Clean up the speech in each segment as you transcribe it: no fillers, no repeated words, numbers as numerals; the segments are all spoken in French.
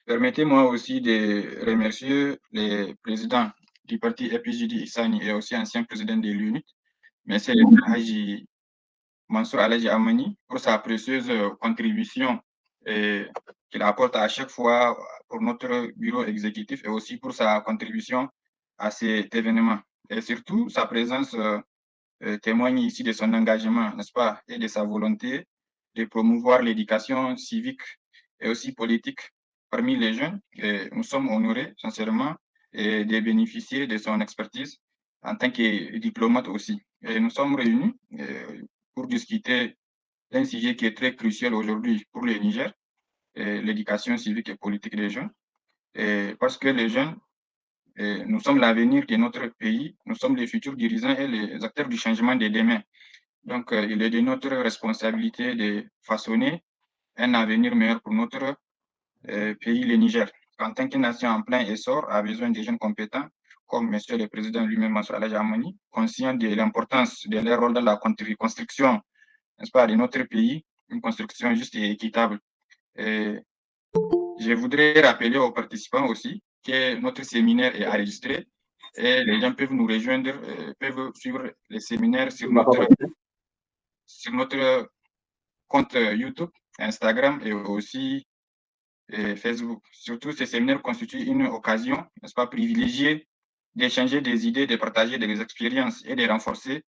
Permettez-moi aussi de remercier les présidents du parti EPJD Issani et aussi ancien président de l'UNIT, M. Haji Mansour Aladji Amani, pour sa précieuse contribution qu'il apporte à chaque fois pour notre bureau exécutif et aussi pour sa contribution à cet événement. Et surtout, sa présence témoigne ici de son engagement, n'est-ce pas, et de sa volonté de promouvoir l'éducation civique et aussi politique parmi les jeunes. Et nous sommes honorés, sincèrement, de bénéficier de son expertise en tant que diplomate aussi. Et nous sommes réunis pour discuter d'un sujet qui est très crucial aujourd'hui pour le Niger, l'éducation civique et politique des jeunes. Et parce que les jeunes, nous sommes l'avenir de notre pays, nous sommes les futurs dirigeants et les acteurs du changement de demain. Donc, il est de notre responsabilité de façonner un avenir meilleur pour notre pays, le Niger. En tant que nation en plein essor, a besoin de jeunes compétents, comme Monsieur le Président lui-même, Mansour Aladji Amani, conscient de l'importance de leur rôle dans la construction, n'est-ce pas, de notre pays, une construction juste et équitable. Et je voudrais rappeler aux participants aussi que notre séminaire est enregistré et les gens peuvent nous rejoindre, peuvent suivre les séminaires sur notre compte YouTube, Instagram et aussi Facebook. Surtout, ces séminaires constituent une occasion, n'est-ce pas, privilégiée d'échanger des idées, de partager des expériences et de renforcer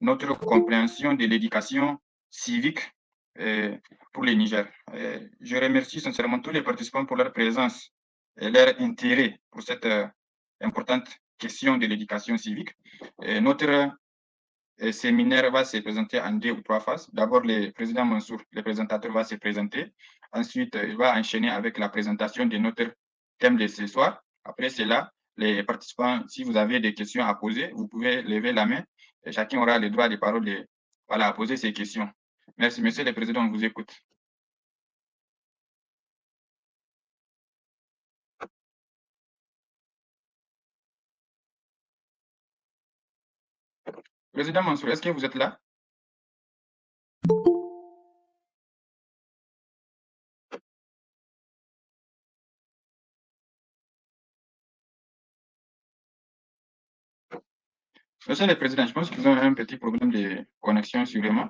notre compréhension de l'éducation civique pour le Niger. Je remercie sincèrement tous les participants pour leur présence et leur intérêt pour cette importante question de l'éducation civique. Notre séminaire va se présenter en 2 ou 3 phases. D'abord, le président Mansour, le présentateur, va se présenter. Ensuite, il va enchaîner avec la présentation de notre thème de ce soir. Après cela, les participants, si vous avez des questions à poser, vous pouvez lever la main et chacun aura le droit de parole de, voilà, à poser ses questions. Merci, Monsieur le Président, on vous écoute. Président Mansour, est-ce que vous êtes là? Monsieur le Président, je pense qu'ils ont un petit problème de connexion sûrement,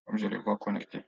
comme je le vois connecté.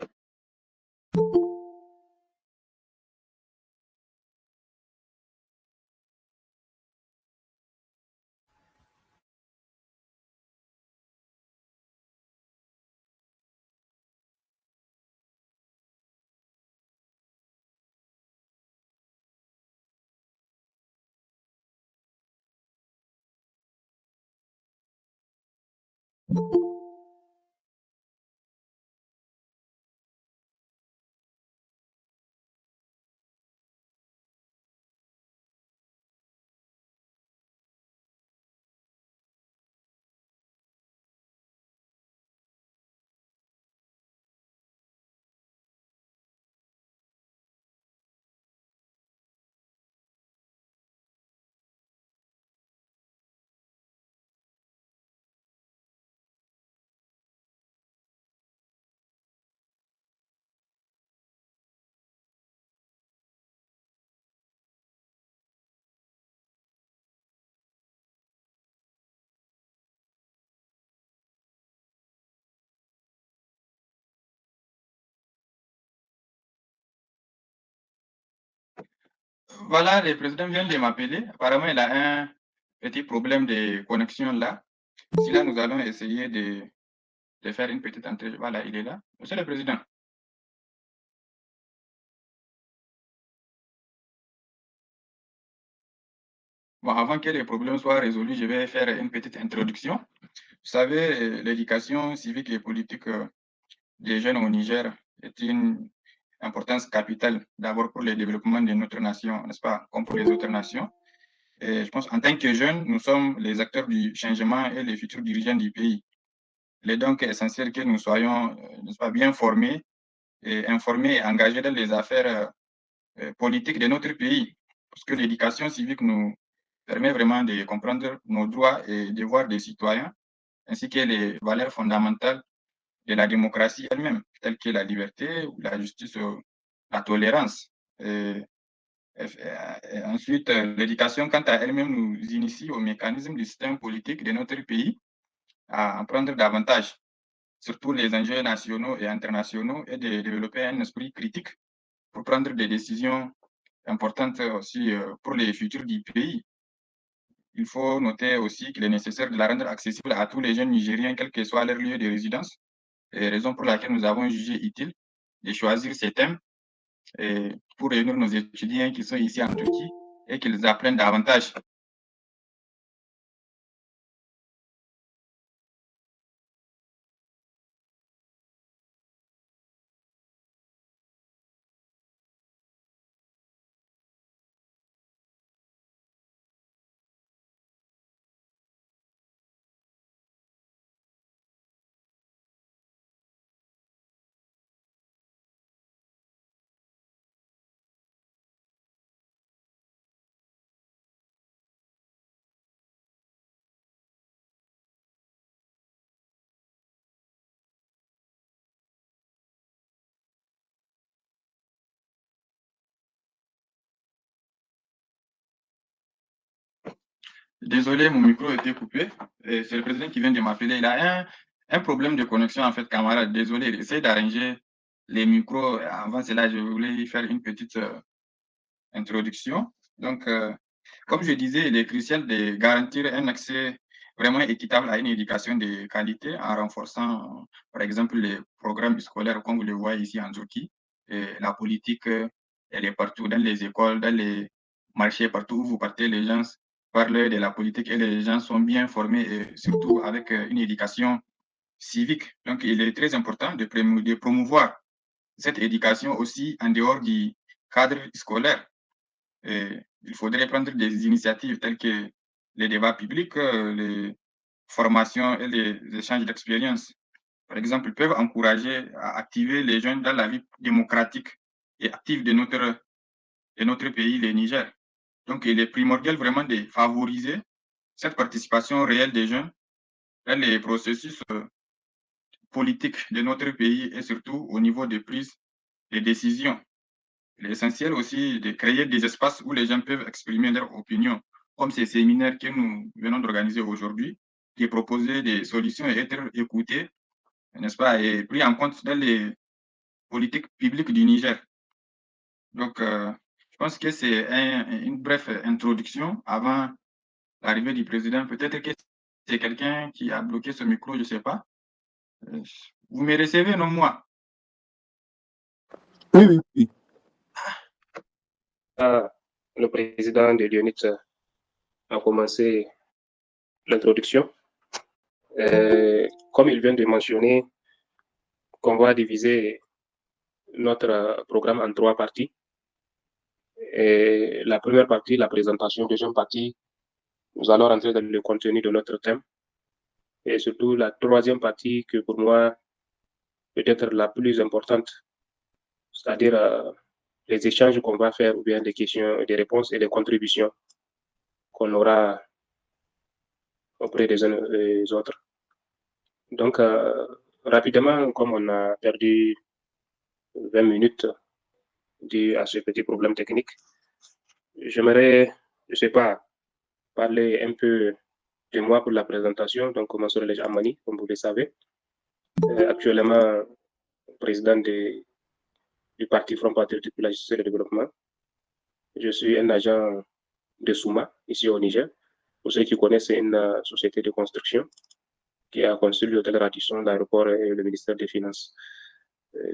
Voilà, le président vient de m'appeler. Apparemment, il a un petit problème de connexion là. Si là, nous allons essayer de faire une petite entrée. Voilà, il est là. Monsieur le Président. Bon, avant que les problèmes soient résolus, je vais faire une petite introduction. Vous savez, l'éducation civique et politique des jeunes au Niger est une importance capitale, d'abord pour le développement de notre nation, n'est-ce pas, comme pour les autres nations. Et je pense en tant que jeunes, nous sommes les acteurs du changement et les futurs dirigeants du pays. Il est donc essentiel que nous soyons, n'est-ce pas, bien formés et informés et engagés dans les affaires politiques de notre pays. Parce que l'éducation civique nous permet vraiment de comprendre nos droits et devoirs des citoyens, ainsi que les valeurs fondamentales de la démocratie elle-même, telles que la liberté, la justice, la tolérance. Et Et ensuite, l'éducation, quant à elle-même, nous initie au mécanisme du système politique de notre pays à en prendre davantage, surtout les enjeux nationaux et internationaux, et de développer un esprit critique pour prendre des décisions importantes aussi pour les futurs du pays. Il faut noter aussi qu'il est nécessaire de la rendre accessible à tous les jeunes Nigériens, quel que soit leur lieu de résidence, et raison pour laquelle nous avons jugé utile de choisir ces thèmes et pour réunir nos étudiants qui sont ici en Turquie et qu'ils apprennent davantage. Désolé, mon micro a été coupé. C'est le président qui vient de m'appeler. Il a un problème de connexion, en fait, camarade. Désolé, essaye d'arranger les micros. Avant cela, je voulais faire une petite introduction. Donc, comme je disais, il est crucial de garantir un accès vraiment équitable à une éducation de qualité en renforçant, par exemple, les programmes scolaires, comme vous le voyez ici en Turquie. Et la politique, elle est partout, dans les écoles, dans les marchés, partout où vous partez, les gens parlent de la politique et les gens sont bien formés et surtout avec une éducation civique. Donc, il est très important de promouvoir cette éducation aussi en dehors du cadre scolaire. Et il faudrait prendre des initiatives telles que les débats publics, les formations et les échanges d'expériences. Par exemple, peuvent encourager à activer les jeunes dans la vie démocratique et active de notre pays, le Niger. Donc, il est primordial vraiment de favoriser cette participation réelle des jeunes dans les processus politiques de notre pays et surtout au niveau de prise de décision. Il est essentiel aussi de créer des espaces où les gens peuvent exprimer leur opinion, comme ces séminaires que nous venons d'organiser aujourd'hui, qui proposer des solutions et être écoutés, n'est-ce pas, et pris en compte dans les politiques publiques du Niger. Donc, je pense que c'est une brève introduction avant l'arrivée du président. Peut-être que c'est quelqu'un qui a bloqué ce micro, je ne sais pas. Euh, Vous me recevez, non moi? Oui, oui, oui. Le président de l'UNIT a commencé l'introduction. Comme il vient de mentionner, qu'on va diviser notre programme en 3 parties. Et la première partie, la présentation, deuxième partie, nous allons rentrer dans le contenu de notre thème. Et surtout la troisième partie que pour moi peut être la plus importante, c'est-à-dire les échanges qu'on va faire ou bien des questions, des réponses et des contributions qu'on aura auprès des uns et des autres. Donc, rapidement, comme on a perdu 20 minutes dû à ce petit problème technique, j'aimerais, je ne sais pas, parler un peu de moi pour la présentation. Donc, Mansour El Amani, comme vous le savez, actuellement président du Parti Front Patriotique pour la Justice et le Développement. Je suis un agent de Souma, ici au Niger. Pour ceux qui connaissent, c'est une société de construction qui a construit l'hôtel Radisson, l'aéroport et le ministère des Finances.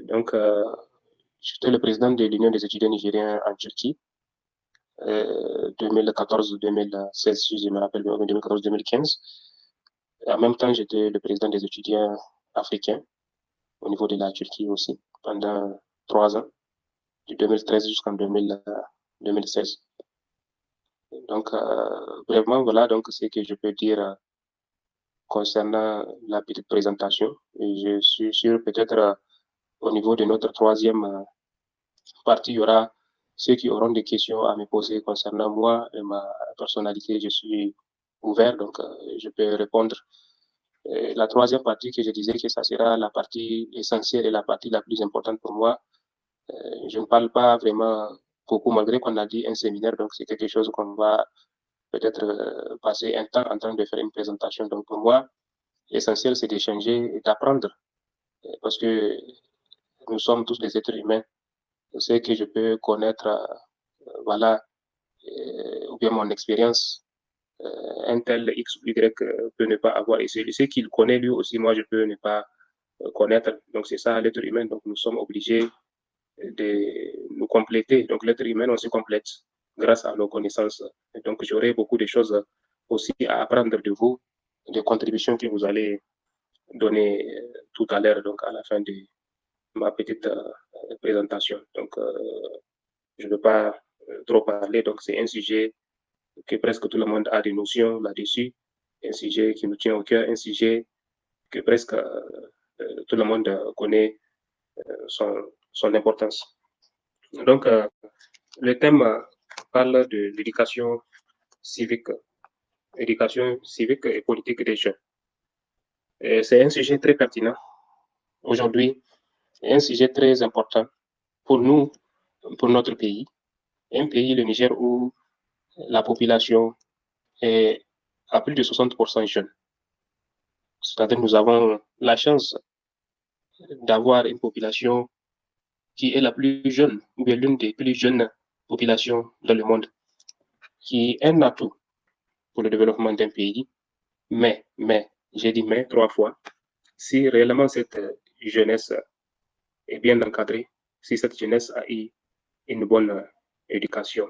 Donc, j'étais le président de l'Union des étudiants nigériens en Turquie, 2014-2016, si je me rappelle bien, 2014-2015. En même temps, j'étais le président des étudiants africains au niveau de la Turquie aussi, pendant 3 ans, de 2013 jusqu'en 2016. Donc, vraiment, voilà donc ce que je peux dire concernant la petite présentation. Et je suis sûr peut-être au niveau de notre troisième partie, il y aura ceux qui auront des questions à me poser concernant moi et ma personnalité. Je suis ouvert, donc je peux répondre. Et la troisième partie que je disais que ça sera la partie essentielle et la partie la plus importante pour moi. Je ne parle pas vraiment beaucoup, malgré qu'on a dit un séminaire, donc c'est quelque chose qu'on va peut-être passer un temps en train de faire une présentation. Donc pour moi, l'essentiel, c'est d'échanger et d'apprendre, parce que nous sommes tous des êtres humains. Ce que je peux connaître, voilà, ou bien mon expérience, un tel X ou Y peut ne pas avoir. Et ce qu'il connaît lui aussi, moi, je peux ne pas connaître. Donc c'est ça l'être humain. Donc nous sommes obligés de nous compléter. Donc l'être humain, on se complète grâce à nos connaissances. Et donc j'aurai beaucoup de choses aussi à apprendre de vous, des contributions que vous allez donner tout à l'heure, donc à la fin de ma petite présentation. Donc je ne veux pas trop parler. Donc c'est un sujet que presque tout le monde a des notions là-dessus, un sujet qui nous tient au cœur, un sujet que presque tout le monde connaît son importance. Donc, le thème parle de l'éducation civique et politique des jeunes. C'est un sujet très pertinent aujourd'hui, un sujet très important pour nous, pour notre pays, un pays, le Niger, où la population est à plus de 60% jeune. C'est-à-dire que nous avons la chance d'avoir une population qui est la plus jeune, ou bien l'une des plus jeunes populations dans le monde, qui est un atout pour le développement d'un pays. Mais, j'ai dit mais 3 fois, si réellement cette jeunesse est bien encadrée, si cette jeunesse a eu une bonne éducation.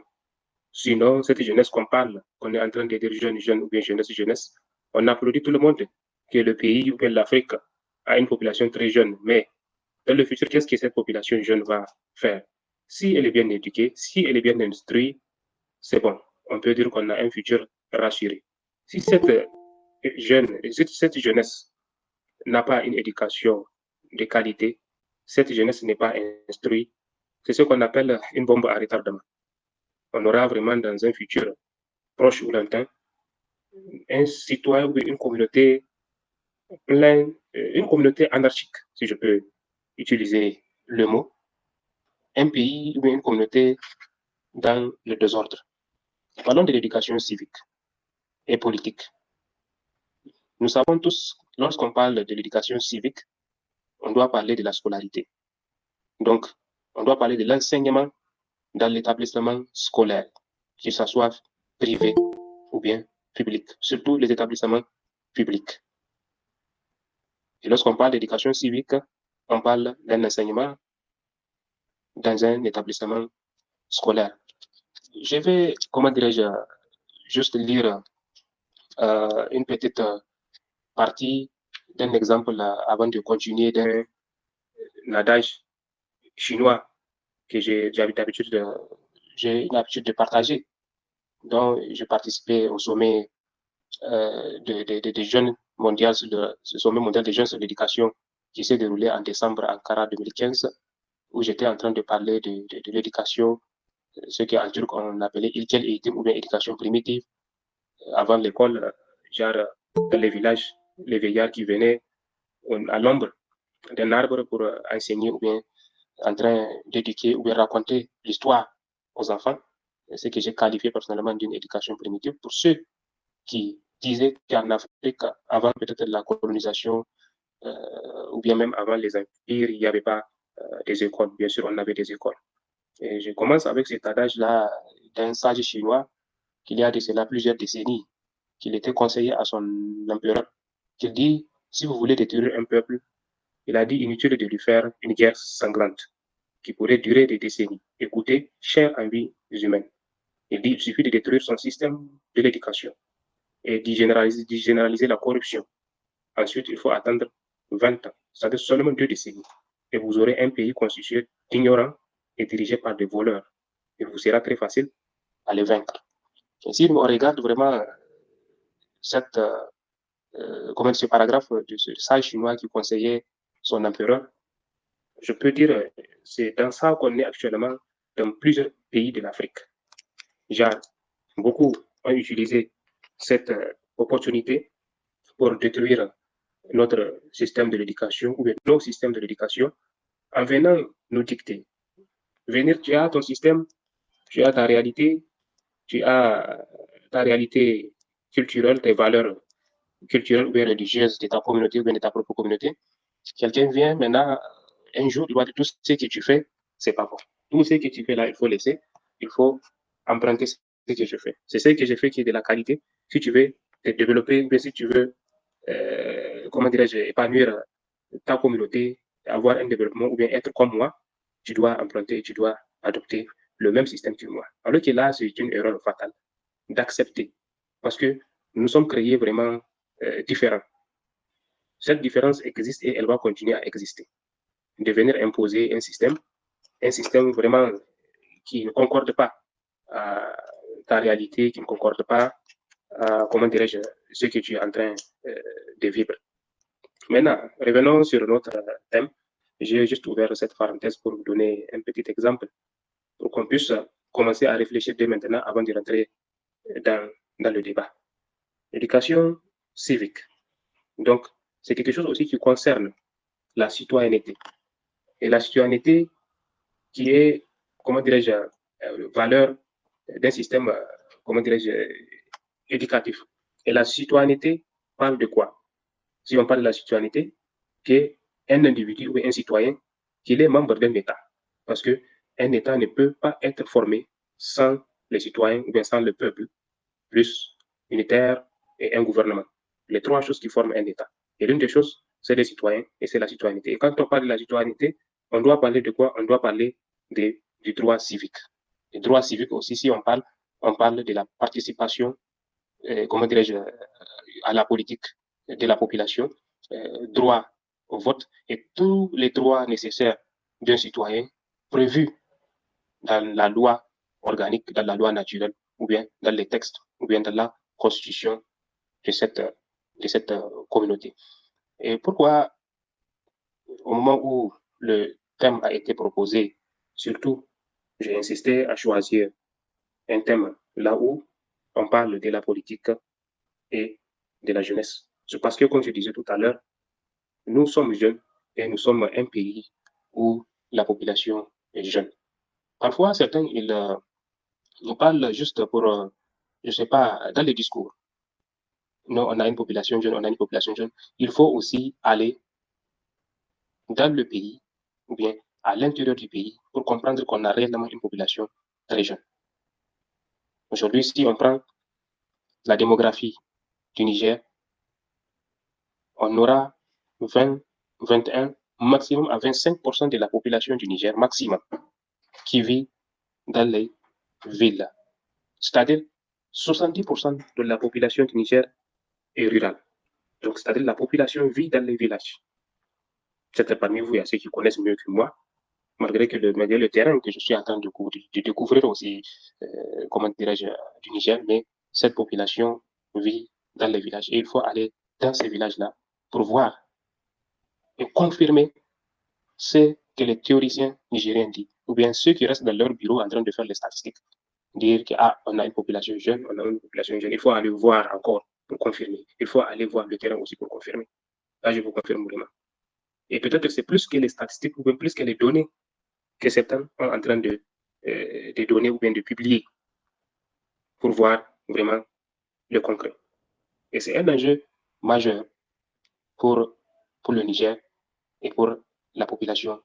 Sinon, cette jeunesse qu'on parle, qu'on est en train de dire jeune ou bien jeunesse, on applaudit tout le monde que le pays ou bien l'Afrique a une population très jeune. Mais dans le futur, qu'est-ce que cette population jeune va faire? Si elle est bien éduquée, si elle est bien instruite, c'est bon. On peut dire qu'on a un futur rassuré. Si cette jeunesse n'a pas une éducation de qualité, cette jeunesse n'est pas instruite, c'est ce qu'on appelle une bombe à retardement. On aura vraiment dans un futur proche ou lointain un citoyen ou une communauté une communauté anarchique, si je peux utiliser le mot, un pays ou une communauté dans le désordre. Parlons de l'éducation civique et politique. Nous savons tous, lorsqu'on parle de l'éducation civique, on doit parler de la scolarité. Donc, on doit parler de l'enseignement dans l'établissement scolaire, que ce soit privé ou bien public, surtout les établissements publics. Et lorsqu'on parle d'éducation civique, on parle d'un enseignement dans un établissement scolaire. Je vais, comment dirais-je, juste lire une petite partie d'un exemple avant de continuer d'un adage chinois que j'ai l'habitude de partager, dont j'ai participé au sommet des jeunes mondial, ce sommet mondial des jeunes sur l'éducation qui s'est déroulé en décembre Ankara 2015, où j'étais en train de parler de l'éducation, ce qu'en turc on appelait ilkel eğitim ou bien éducation primitive, avant l'école, genre dans les villages, les vieillards qui venaient à l'ombre d'un arbre pour enseigner ou bien en train d'éduquer ou bien raconter l'histoire aux enfants, ce que j'ai qualifié personnellement d'une éducation primitive. Pour ceux qui disaient qu'en Afrique, avant peut-être la colonisation, ou bien même avant les empires, il n'y avait pas des écoles. Bien sûr, on avait des écoles. Et je commence avec cet adage-là d'un sage chinois qu'il y a de cela plusieurs décennies, qu'il était conseillé à son empereur, qu'il dit, si vous voulez détruire un peuple, il a dit inutile de lui faire une guerre sanglante qui pourrait durer des décennies et coûter cher en vies humaines. Il dit il suffit de détruire son système de l'éducation et d'y généraliser la corruption. Ensuite, il faut attendre 20 ans, c'est-à-dire seulement 2 décennies. Et vous aurez un pays constitué d'ignorants et dirigé par des voleurs. Et vous sera très facile à les vaincre. Et si on regarde vraiment ce paragraphe de ce sage chinois qui conseillait son empereur, je peux dire c'est dans ça qu'on est actuellement dans plusieurs pays de l'Afrique. Genre, beaucoup ont utilisé cette opportunité pour détruire notre système de l'éducation ou nos systèmes de l'éducation en venant nous dicter. Venir, tu as ton système, tu as ta réalité, tu as ta réalité culturelle, tes valeurs culturelles ou bien religieuses de ta communauté ou bien de ta propre communauté. Quelqu'un vient maintenant, un jour, il va dire tout ce que tu fais, c'est pas bon. Tout ce que tu fais là, il faut laisser, il faut emprunter ce que je fais. C'est ce que je fais qui est de la qualité. Si tu veux te développer, ou bien si tu veux, comment dirais-je, épanouir ta communauté, avoir un développement ou bien être comme moi, tu dois emprunter, tu dois adopter le même système que moi. Alors que là, c'est une erreur fatale d'accepter parce que nous sommes créés vraiment différents. Cette différence existe et elle va continuer à exister. De venir imposer un système vraiment qui ne concorde pas à ta réalité, qui ne concorde pas à, comment dirais-je, ce que tu es en train de vivre. Maintenant, revenons sur notre thème. J'ai juste ouvert cette parenthèse pour vous donner un petit exemple, pour qu'on puisse commencer à réfléchir dès maintenant avant de rentrer dans le débat. L'éducation civique. Donc, c'est quelque chose aussi qui concerne la citoyenneté. Et la citoyenneté qui est, comment dirais-je, valeur d'un système, comment dirais-je, éducatif. Et la citoyenneté parle de quoi? Si on parle de la citoyenneté, qu'un individu ou un citoyen, qu'il est membre d'un État. Parce qu'un État ne peut pas être formé sans les citoyens ou bien sans le peuple, plus unitaire et un gouvernement. Les trois choses qui forment un État. Et l'une des choses, c'est les citoyens et c'est la citoyenneté. Et quand on parle de la citoyenneté, on doit parler de quoi? On doit parler du droit civique. Les droits civiques aussi, si on parle de la participation, comment dirais-je, à la politique de la population, droit au vote et tous les droits nécessaires d'un citoyen prévus dans la loi organique, dans la loi naturelle, ou bien dans les textes, ou bien dans la constitution de cette communauté. Et pourquoi, au moment où le thème a été proposé, surtout, j'ai insisté à choisir un thème là où on parle de la politique et de la jeunesse. C'est parce que, comme je disais tout à l'heure, nous sommes jeunes et nous sommes un pays où la population est jeune. Parfois, certains, ils parlent juste pour, je ne sais pas, dans les discours. Non, on a une population jeune, on a une population jeune. Il faut aussi aller dans le pays ou bien à l'intérieur du pays pour comprendre qu'on a réellement une population très jeune. Aujourd'hui, si on prend la démographie du Niger, on aura 20, 21, maximum à 25% de la population du Niger, maximum, qui vit dans les villes. C'est-à-dire 70% de la population du Niger est rurale. Donc, c'est-à-dire la population vit dans les villages. Peut-être parmi vous, il y a ceux qui connaissent mieux que moi, malgré que le terrain que je suis en train de découvrir aussi, comment dirais-je, du Niger, mais cette population vit dans les villages. Et il faut aller dans ces villages-là pour voir et confirmer ce que les théoriciens nigériens disent, ou bien ceux qui restent dans leur bureau en train de faire les statistiques, dire qu'on a une population jeune, on a une population jeune. Il faut aller voir encore pour confirmer. Il faut aller voir le terrain aussi pour confirmer. Là, je vous confirme vraiment. Et peut-être que c'est plus que les statistiques ou bien plus que les données que certains sont en train de donner ou bien de publier pour voir vraiment le concret. Et c'est un enjeu majeur pour le Niger et pour la population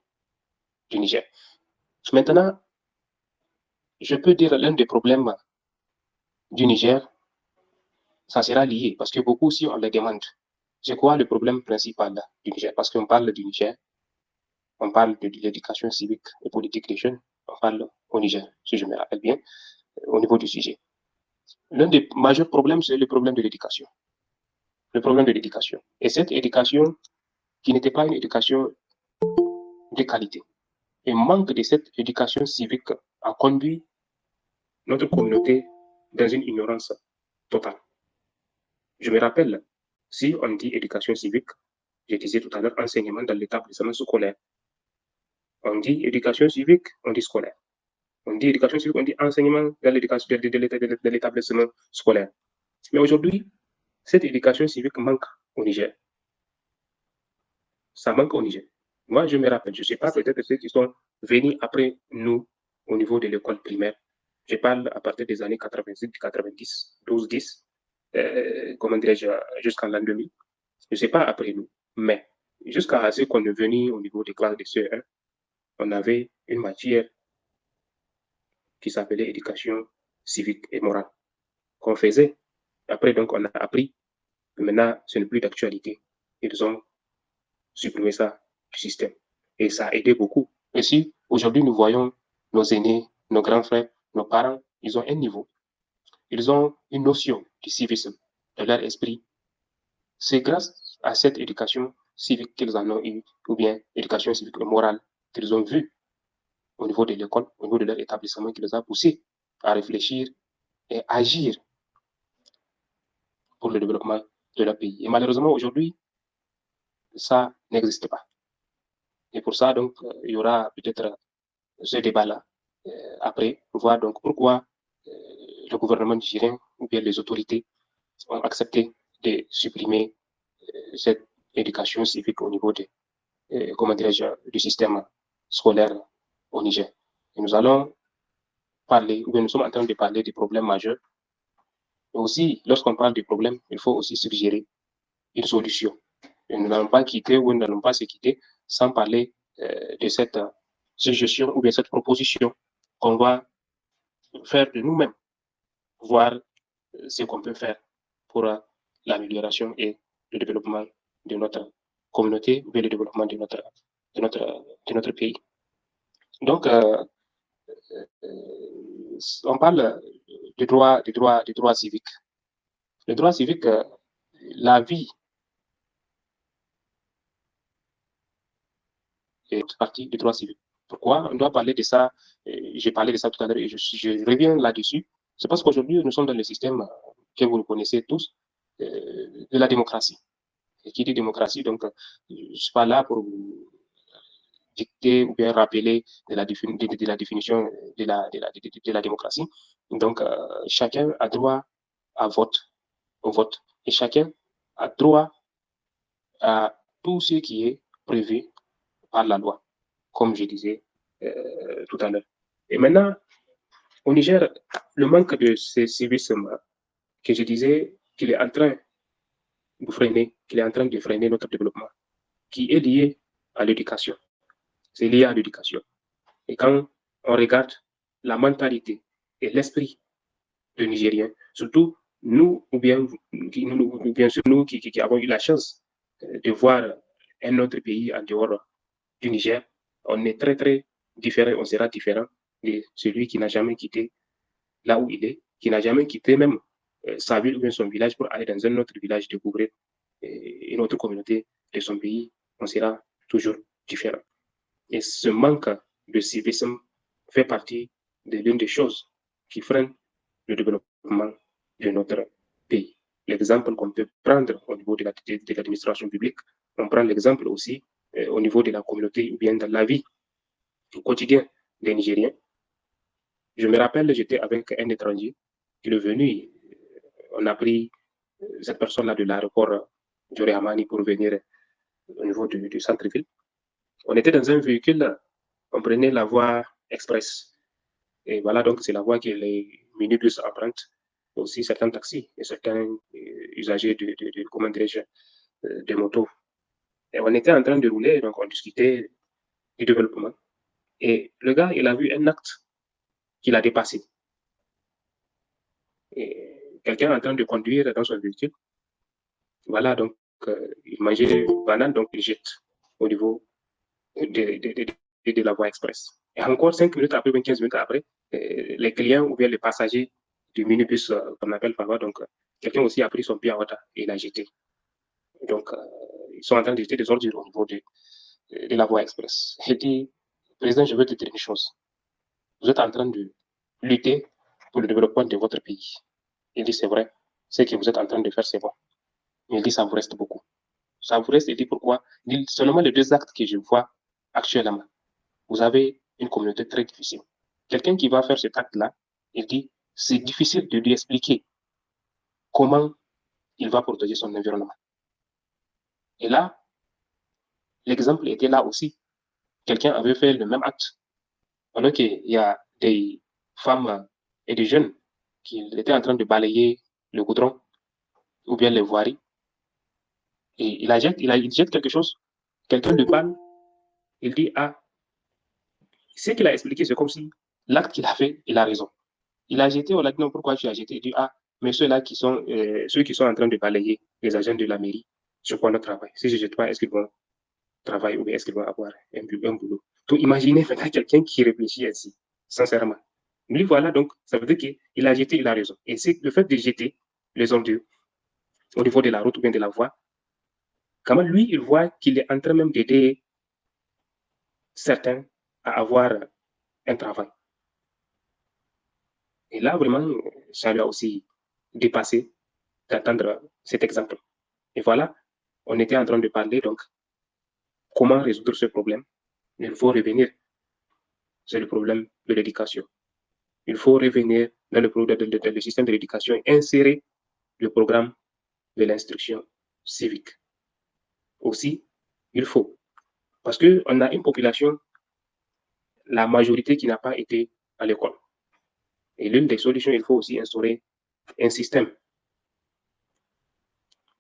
du Niger. Maintenant, je peux dire l'un des problèmes du Niger, ça sera lié parce que beaucoup, si on les demande, c'est quoi le problème principal du Niger? Parce qu'on parle du Niger, on parle de l'éducation civique et politique des jeunes, on parle au Niger, si je me rappelle bien, au niveau du sujet. L'un des majeurs problèmes, c'est le problème de l'éducation. Le problème de l'éducation. Et cette éducation, qui n'était pas une éducation de qualité. Et manque de cette éducation civique a conduit notre communauté dans une ignorance totale. Je me rappelle, si on dit éducation civique, je disais tout à l'heure enseignement dans l'établissement scolaire. On dit éducation civique, on dit scolaire. On dit éducation civique, on dit enseignement dans l'éducation de l'établissement scolaire. Mais aujourd'hui, cette éducation civique manque au Niger. Ça manque au Niger. Moi, je me rappelle, je ne sais pas, peut-être ceux qui sont venus après nous au niveau de l'école primaire, Je parle à partir des années 90, 12, 10, comment dirais-je, jusqu'en l'an 2000. Je ne sais pas après nous, mais jusqu'à ce qu'on est venu au niveau des classes de CE1, on avait une matière qui s'appelait éducation civique et morale qu'on faisait. Après, donc, on a appris. Maintenant, ce n'est plus d'actualité. Ils ont supprimé ça du système. Et ça a aidé beaucoup. Et si aujourd'hui nous voyons nos aînés, nos grands frères, nos parents, ils ont un niveau. Ils ont une notion du civisme de leur esprit. C'est grâce à cette éducation civique qu'ils en ont eu, ou bien éducation civique et morale qu'ils ont vue au niveau de l'école, au niveau de leur établissement, qui les a poussés à réfléchir et agir pour le développement de leur pays. Et malheureusement, aujourd'hui, ça n'existe pas. Et pour ça, donc, il y aura peut-être ce débat-là après, pour voir donc pourquoi le gouvernement nigérien ou bien les autorités ont accepté de supprimer cette éducation civique au niveau du système scolaire au Niger. Et nous allons parler, ou bien nous sommes en train de parler des problèmes majeurs. Mais aussi, lorsqu'on parle des problèmes, il faut aussi suggérer une solution. Et nous n'allons pas quitter ou nous n'allons pas se quitter sans parler de cette suggestion ou bien cette proposition qu'on va faire de nous-mêmes, voir ce qu'on peut faire pour l'amélioration et le développement de notre communauté ou le développement de notre pays. Donc, on parle des droits civiques. Les droits civiques, la vie est partie des droits civiques. Pourquoi on doit parler de ça? J'ai parlé de ça tout à l'heure et je reviens là-dessus. C'est parce qu'aujourd'hui, nous sommes dans le système que vous connaissez tous, de la démocratie. Et qui dit démocratie, donc, je ne suis pas là pour vous dicter ou bien rappeler de la définition de la démocratie. Donc, chacun a droit au vote. Et chacun a droit à tout ce qui est prévu par la loi, comme je disais tout à l'heure. Et maintenant, au Niger, le manque de ce civisme que je disais qu'il est en train de freiner, qu'il est en train de freiner notre développement, qui est lié à l'éducation. C'est lié à l'éducation. Et quand on regarde la mentalité et l'esprit de Nigériens, surtout nous, ou bien nous qui avons eu la chance de voir un autre pays en dehors du Niger, on est très, très différent, on sera différent de celui qui n'a jamais quitté là où il est, qui n'a jamais quitté même sa ville ou bien son village pour aller dans un autre village découvrir une autre communauté de son pays, on sera toujours différent. Et ce manque de civisme fait partie de l'une des choses qui freinent le développement de notre pays. L'exemple qu'on peut prendre au niveau de l'administration publique, on prend l'exemple aussi au niveau de la communauté ou bien dans la vie quotidienne des Nigériens. Je me rappelle, j'étais avec un étranger qui est venu, on a pris cette personne-là de l'aéroport de Hamani pour venir au niveau du centre-ville. On était dans un véhicule, on prenait la voie express. Et voilà, donc c'est la voie que les minibus empruntent, aussi certains taxis et certains usagers comment dirais-je, de motos. Et on était en train de rouler, donc on discutait du développement. Et le gars, il a vu un acte qu'il a dépassé. Et quelqu'un en train de conduire dans son véhicule, voilà, donc il mangeait une banane, donc il jette au niveau de la voie express. Et encore 5 minutes après, 15 minutes après, les clients ou bien les passagers du minibus qu'on appelle Fava, donc quelqu'un aussi a pris son pied à water et l'a jeté. Donc, ils sont en train de jeter des ordures au niveau de la voie express. J'ai dit, président, je veux te dire une chose. Vous êtes en train de lutter pour le développement de votre pays. Il dit, c'est vrai, ce que vous êtes en train de faire, c'est bon. Il dit, ça vous reste beaucoup. Ça vous reste, il dit, pourquoi? Il dit, seulement les 2 actes que je vois actuellement. Vous avez une communauté très difficile. Quelqu'un qui va faire cet acte-là, il dit, c'est difficile de lui expliquer comment il va protéger son environnement. Et là, l'exemple était là aussi. Quelqu'un avait fait le même acte. Alors qu'il y a des femmes et des jeunes qui étaient en train de balayer le goudron ou bien les voiries. Et il jette quelque chose, quelqu'un de parle, il dit, ah, ce qu'il a expliqué, c'est comme si l'acte qu'il a fait, il a raison. Il a jeté, on l'a dit, non, pourquoi tu as jeté? Il dit, ah, mais ceux-là ceux qui sont en train de balayer, les agents de la mairie, sur quoi notre travail? Si je ne jette pas, est-ce qu'ils vont travailler ou bien est-ce qu'ils vont avoir un boulot? Donc, imaginez maintenant quelqu'un qui réfléchit ainsi, sincèrement. Lui, voilà, donc, ça veut dire qu'il a jeté, il a raison. Et c'est le fait de jeter les ordures au niveau de la route ou bien de la voie, comment lui, il voit qu'il est en train même d'aider certains à avoir un travail. Et là, vraiment, ça lui a aussi dépassé d'entendre cet exemple. Et voilà, on était en train de parler, donc, comment résoudre ce problème. Il faut revenir, c'est le problème de l'éducation. Il faut revenir dans le système de l'éducation et insérer le programme de l'instruction civique. Aussi, il faut, parce qu'on a une population, la majorité qui n'a pas été à l'école. Et l'une des solutions, il faut aussi instaurer un système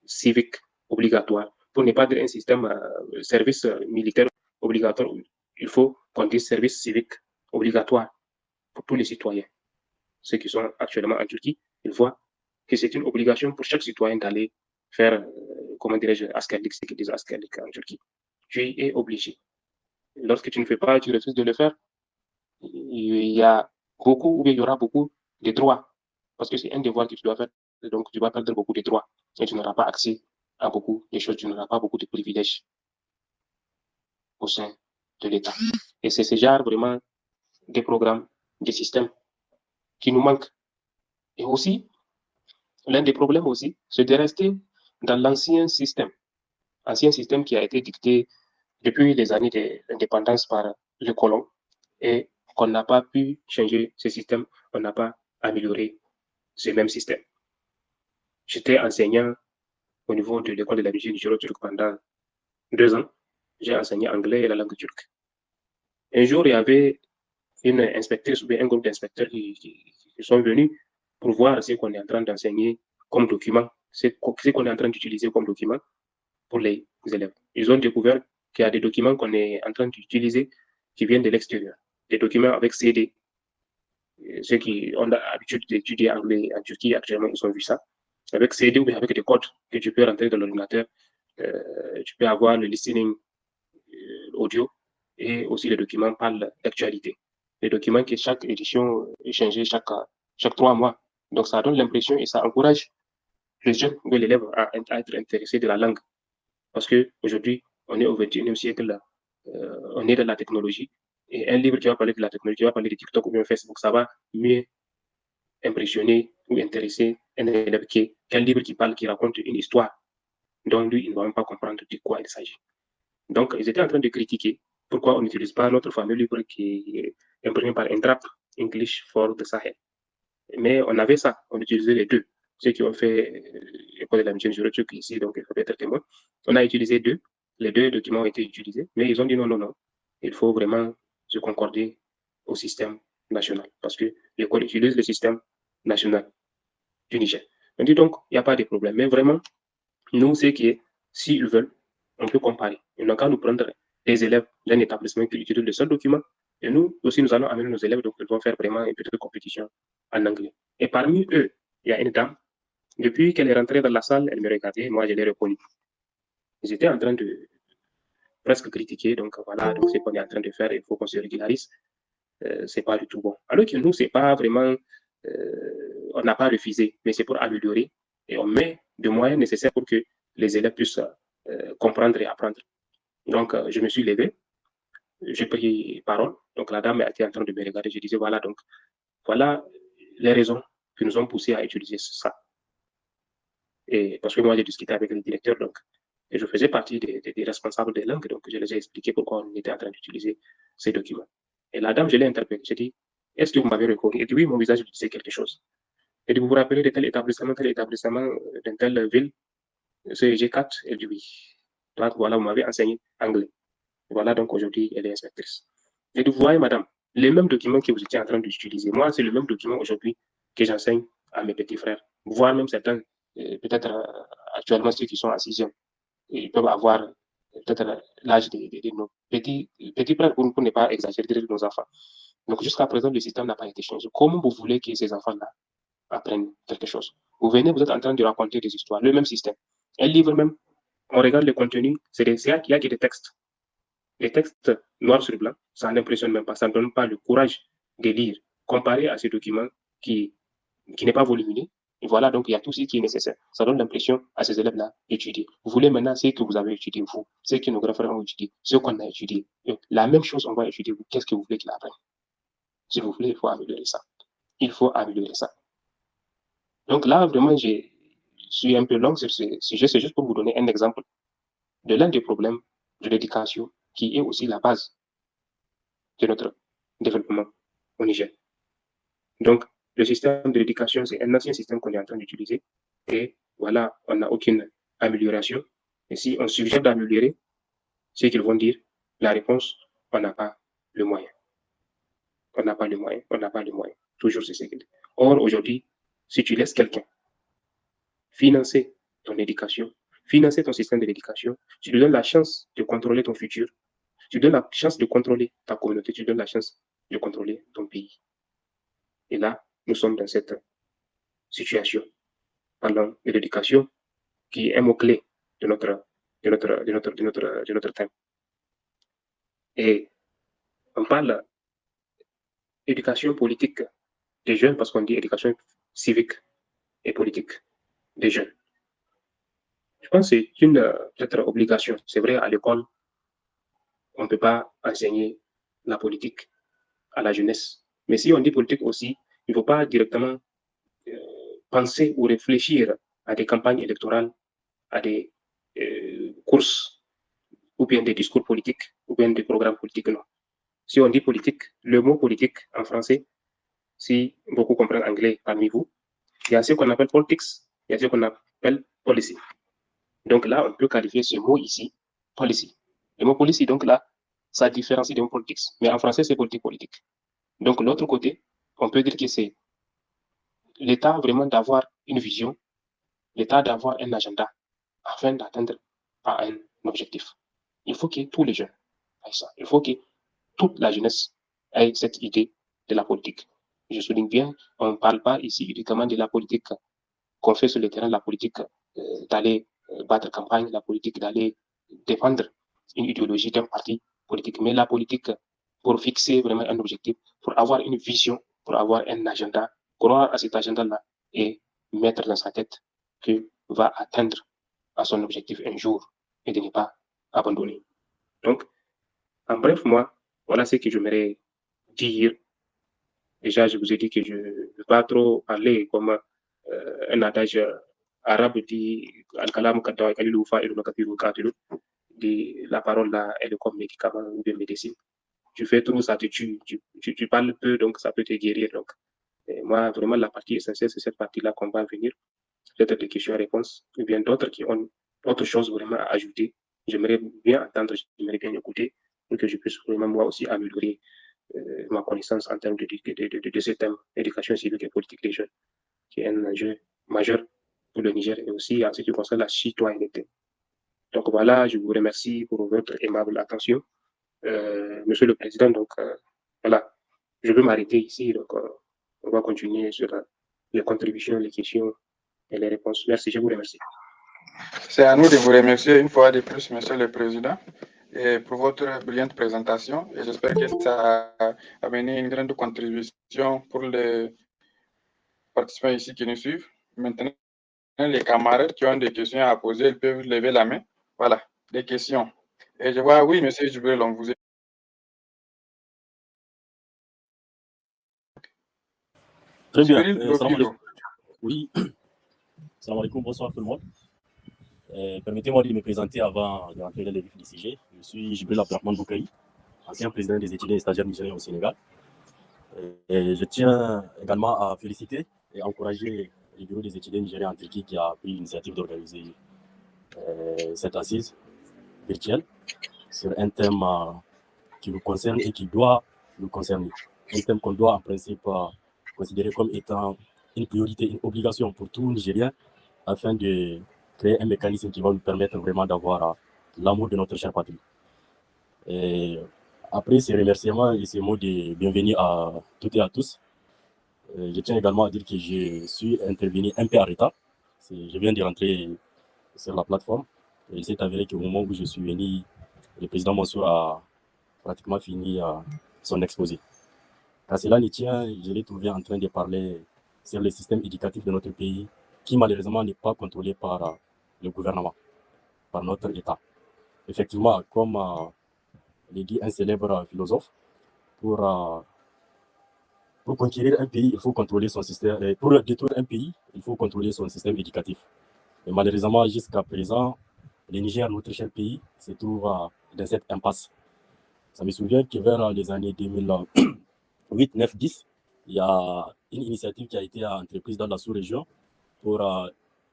civique obligatoire, pour ne pas dire un système service militaire obligatoire. Il faut qu'on dise service civique obligatoire pour tous les citoyens. Ceux qui sont actuellement en Turquie, ils voient que c'est une obligation pour chaque citoyen d'aller faire, comment dirais-je, askerlik, ce qu'ils disent askerlik en Turquie. Tu es obligé. Lorsque tu ne fais pas, tu refuses de le faire, il y a beaucoup, ou il y aura beaucoup de droits, parce que c'est un devoir que tu dois faire, donc tu vas perdre beaucoup de droits, et tu n'auras pas accès à beaucoup de choses, tu n'auras pas beaucoup de privilèges au sein de l'État. Et c'est ce genre vraiment des programmes, des systèmes qui nous manquent. Et aussi, l'un des problèmes aussi, c'est de rester dans l'ancien système qui a été dicté depuis les années de l'indépendance par le colon, et qu'on n'a pas pu changer ce système, on n'a pas amélioré ce même système. J'étais enseignant au niveau de l'école de la musique turque pendant 2 ans. J'ai enseigné anglais et la langue turque. Un jour, il y avait une inspectrice ou un groupe d'inspecteurs qui sont venus pour voir ce qu'on est en train d'enseigner comme document, ce qu'on est en train d'utiliser comme document pour les élèves. Ils ont découvert qu'il y a des documents qu'on est en train d'utiliser qui viennent de l'extérieur, des documents avec CD. Ceux qui ont l'habitude d'étudier anglais en Turquie, actuellement, ils ont vu ça. Avec CD ou avec des codes que tu peux rentrer dans l'ordinateur, tu peux avoir le listening audio et aussi les documents parlent d'actualité. Les documents que chaque édition est changée chaque 3 mois. Donc, ça donne l'impression et ça encourage les jeunes ou l'élève à être intéressés de la langue. Parce qu'aujourd'hui, on est au XXIe siècle, on est dans la technologie. Et un livre qui va parler de la technologie, qui va parler de TikTok ou bien Facebook, ça va mieux impressionner ou intéresser un élève qu'un livre qui parle, qui raconte une histoire dont lui, il ne va même pas comprendre de quoi il s'agit. Donc, ils étaient en train de critiquer pourquoi on n'utilise pas notre fameux livre qui est imprimé par Intrap, English for the Sahel. Mais on avait ça, on utilisait les deux. Ceux qui ont fait l'école de la mission juridique ici, donc il faut être témoin. On a utilisé deux, les deux documents ont été utilisés, mais ils ont dit non, non, non, il faut vraiment se concorder au système national, parce que l'école utilise le système national du Niger. On dit donc, il n'y a pas de problème, mais vraiment, nous, c'est que s'ils veulent, on peut comparer. Ils n'ont qu'à nous prendre des élèves d'un établissement qui utilise le seul document, et nous aussi, nous allons amener nos élèves, donc ils vont faire vraiment une petite compétition en anglais. Et parmi eux, il y a une dame, depuis qu'elle est rentrée dans la salle, elle me regardait, moi je l'ai reconnue. Ils étaient en train de presque critiquer, donc voilà, donc ce qu'on est en train de faire, il faut qu'on se régularise, c'est pas du tout bon. Alors que nous, c'est pas vraiment, on n'a pas refusé, mais c'est pour améliorer, et on met des moyens nécessaires pour que les élèves puissent comprendre et apprendre. Donc, je me suis levé, j'ai pris parole. Donc, la dame était en train de me regarder. Je disais, voilà, donc, voilà les raisons qui nous ont poussés à utiliser ça. Et parce que moi, j'ai discuté avec le directeur, donc, et je faisais partie des responsables des langues, donc je les ai expliqué pourquoi on était en train d'utiliser ces documents. Et la dame, je l'ai interpellée. J'ai dit, est-ce que vous m'avez reconnu? Elle dit, oui, mon visage disait quelque chose. Elle dit, vous vous rappelez de tel établissement, dans telle ville, c'est G4? Elle dit, oui. Donc, voilà, vous m'avez enseigné anglais. Voilà, donc aujourd'hui, elle est inspectrice. Et vous voyez, madame, les mêmes documents que vous étiez en train d'utiliser. Moi, c'est le même document aujourd'hui que j'enseigne à mes petits frères, voire même certains, peut-être actuellement ceux qui sont en 6e, ils peuvent avoir peut-être l'âge de nos petits frères, pour ne pas exagérer, de nos enfants. Donc jusqu'à présent, le système n'a pas été changé. Comment vous voulez que ces enfants-là apprennent quelque chose? Vous venez, vous êtes en train de raconter des histoires, le même système. Un livre même, on regarde le contenu, il y a que des textes. Les textes noir sur blanc, ça n'impressionne même pas, ça ne donne pas le courage de lire, comparé à ces documents qui n'est pas volumineux. Et voilà, donc il y a tout ce qui est nécessaire. Ça donne l'impression à ces élèves-là d'étudier. Vous voulez maintenant ce que vous avez étudié, vous, ce que nos grands-frères ont étudié, ce qu'on a étudié. La même chose, on va étudier, vous. Qu'est-ce que vous voulez qu'ils apprennent? S'il vous plaît, il faut améliorer ça. Il faut améliorer ça. Donc là, vraiment, je suis un peu long sur ce sujet. C'est juste pour vous donner un exemple de l'un des problèmes de l'éducation qui est aussi la base de notre développement au Niger. Donc, le système de l'éducation, c'est un ancien système qu'on est en train d'utiliser. Et voilà, on n'a aucune amélioration. Et si on suggère d'améliorer, ce qu'ils vont dire, la réponse, on n'a pas le moyen. On n'a pas le moyen, on n'a pas le moyen. Toujours, c'est ce qu'ils disent. Or, aujourd'hui, si tu laisses quelqu'un financer ton éducation, financer ton système de l'éducation, tu lui donnes la chance de contrôler ton futur, tu donnes la chance de contrôler ta communauté, tu donnes la chance de contrôler ton pays. Et là, nous sommes dans cette situation. Parlant de l'éducation, qui est un mot-clé de notre thème. Et on parle d'éducation politique des jeunes parce qu'on dit éducation civique et politique des jeunes. Je pense que c'est une peut-être obligation. C'est vrai, à l'école, on ne peut pas enseigner la politique à la jeunesse. Mais si on dit politique aussi, il ne faut pas directement penser ou réfléchir à des campagnes électorales, à des courses, ou bien des discours politiques, ou bien des programmes politiques, non. Si on dit politique, le mot politique en français, si beaucoup comprennent anglais parmi vous, il y a ce qu'on appelle politics, il y a ce qu'on appelle policy. Donc là, on peut qualifier ce mot ici, policy. Le mot policy, donc là, ça différencie d'un politics. Mais en français, c'est politique. Donc, l'autre côté, on peut dire que c'est l'État vraiment d'avoir une vision, l'État d'avoir un agenda afin d'atteindre un objectif. Il faut que tous les jeunes aient ça. Il faut que toute la jeunesse ait cette idée de la politique. Je souligne bien, on ne parle pas ici uniquement de la politique qu'on fait sur le terrain, la politique d'aller battre campagne, la politique d'aller défendre une idéologie d'un parti politique, mais la politique pour fixer vraiment un objectif, pour avoir une vision, pour avoir un agenda, croire à cet agenda-là et mettre dans sa tête qu'il va atteindre à son objectif un jour et de ne pas abandonner. Donc, en bref, moi, voilà ce que j'aimerais dire. Déjà, je vous ai dit que je ne veux pas trop parler comme un adage arabe dit la parole là, elle est comme médicament ou de médecine. Tu fais trop, ça te tue. Tu parles peu, donc ça peut te guérir. Donc, moi, vraiment, la partie essentielle, c'est cette partie-là qu'on va venir. Peut-être des questions-réponses, ou bien d'autres qui ont autre chose vraiment à ajouter. J'aimerais bien entendre, j'aimerais bien écouter, pour que je puisse vraiment moi aussi améliorer ma connaissance en termes de ce thème, éducation civique et politique des jeunes, qui est un enjeu majeur pour le Niger et aussi en ce qui concerne la citoyenneté. Donc voilà, je vous remercie pour votre aimable attention. Monsieur le Président, donc voilà, je vais m'arrêter ici. Donc on va continuer sur les contributions, les questions et les réponses. Merci, je vous remercie. C'est à nous de vous remercier une fois de plus, Monsieur le Président, et pour votre brillante présentation. Et j'espère que ça a amené une grande contribution pour les participants ici qui nous suivent. Maintenant, les camarades qui ont des questions à poser, ils peuvent lever la main. Voilà, des questions. Et je vois, oui, Monsieur Djibril, on vous est... Très bien. Oui. Salam alaikum, bonsoir tout le monde. Permettez-moi de me présenter avant de rentrer dans le vif du sujet. Je suis Djibril Abdrahman Boukaï, ancien président des étudiants et stagiaires nigériens au Sénégal. Et je tiens également à féliciter et encourager le bureau des étudiants nigériens en Turquie qui a pris l'initiative d'organiser cette assise virtuelle sur un thème qui nous concerne et qui doit nous concerner. Un thème qu'on doit en principe considérer comme étant une priorité, une obligation pour tout Nigérien, afin de créer un mécanisme qui va nous permettre vraiment d'avoir l'amour de notre chère patrie. Et après ces remerciements et ces mots de bienvenue à toutes et à tous, je tiens également à dire que je suis intervenu un peu en retard. Je viens de rentrer sur la plateforme. Et il s'est avéré qu'au moment où je suis venu, le président Mansour a pratiquement fini son exposé. À cela ne tient, je l'ai trouvé en train de parler sur le système éducatif de notre pays, qui malheureusement n'est pas contrôlé par le gouvernement, par notre État. Effectivement, comme le dit un célèbre philosophe, pour conquérir un pays, il faut contrôler son système. Pour détruire un pays, il faut contrôler son système éducatif. Et malheureusement, jusqu'à présent, le Niger, notre cher pays, se trouve dans cette impasse. Ça me souvient que vers les années 2008, 9, 10, il y a une initiative qui a été entreprise dans la sous-région pour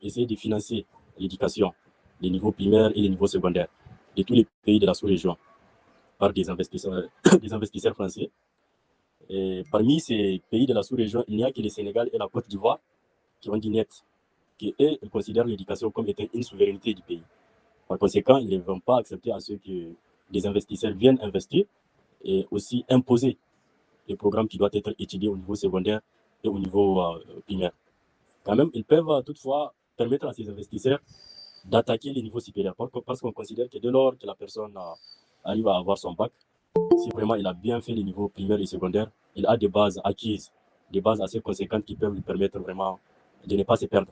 essayer de financer l'éducation, les niveaux primaires et les niveaux secondaires de tous les pays de la sous-région par des investisseurs français. Et parmi ces pays de la sous-région, il n'y a que le Sénégal et la Côte d'Ivoire qui ont dit net qu'ils considèrent l'éducation comme étant une souveraineté du pays. Par conséquent, ils ne vont pas accepter à ce que des investisseurs viennent investir et aussi imposer les programmes qui doivent être étudiés au niveau secondaire et au niveau primaire. Quand même, ils peuvent toutefois permettre à ces investisseurs d'attaquer les niveaux supérieurs parce qu'on considère que dès lors que la personne arrive à avoir son bac, si vraiment il a bien fait les niveaux primaires et secondaires, il a des bases acquises, des bases assez conséquentes qui peuvent lui permettre vraiment de ne pas se perdre.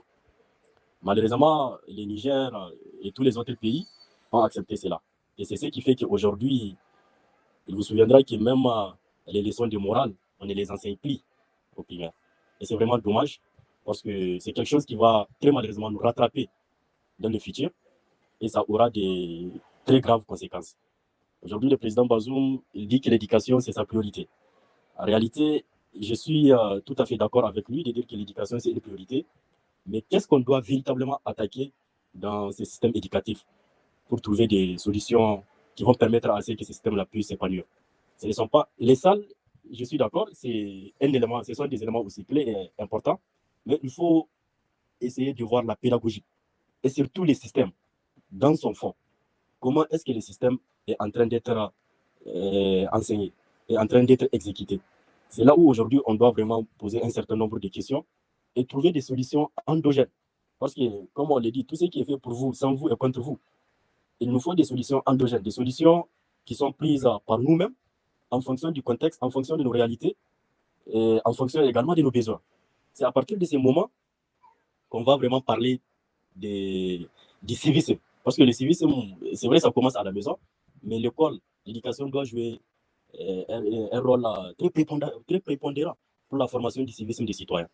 Malheureusement, le Niger et tous les autres pays ont accepté cela. Et c'est ce qui fait qu'aujourd'hui, il vous souviendra que même les leçons de morale, on ne les enseigne plus au primaire. Et c'est vraiment dommage parce que c'est quelque chose qui va très malheureusement nous rattraper dans le futur et ça aura des très graves conséquences. Aujourd'hui, le président Bazoum, il dit que l'éducation, c'est sa priorité. En réalité, je suis tout à fait d'accord avec lui de dire que l'éducation, c'est une priorité. Mais qu'est-ce qu'on doit véritablement attaquer dans ce système éducatif pour trouver des solutions qui vont permettre à ce que ce système-là puisse s'épanouir? Ce ne sont pas les salles, je suis d'accord, c'est un élément, ce sont des éléments aussi clés et importants, mais il faut essayer de voir la pédagogie et surtout les systèmes dans son fond. Comment est-ce que le système est en train d'être enseigné, est en train d'être exécuté? C'est là où aujourd'hui on doit vraiment poser un certain nombre de questions et trouver des solutions endogènes. Parce que, comme on l'a dit, tout ce qui est fait pour vous, sans vous et contre vous, il nous faut des solutions endogènes, des solutions qui sont prises par nous-mêmes, en fonction du contexte, en fonction de nos réalités, et en fonction également de nos besoins. C'est à partir de ces moments qu'on va vraiment parler du civisme. Parce que le civisme, c'est vrai, ça commence à la maison, mais l'école, l'éducation doit jouer un rôle très prépondérant pour la formation du civisme des citoyens.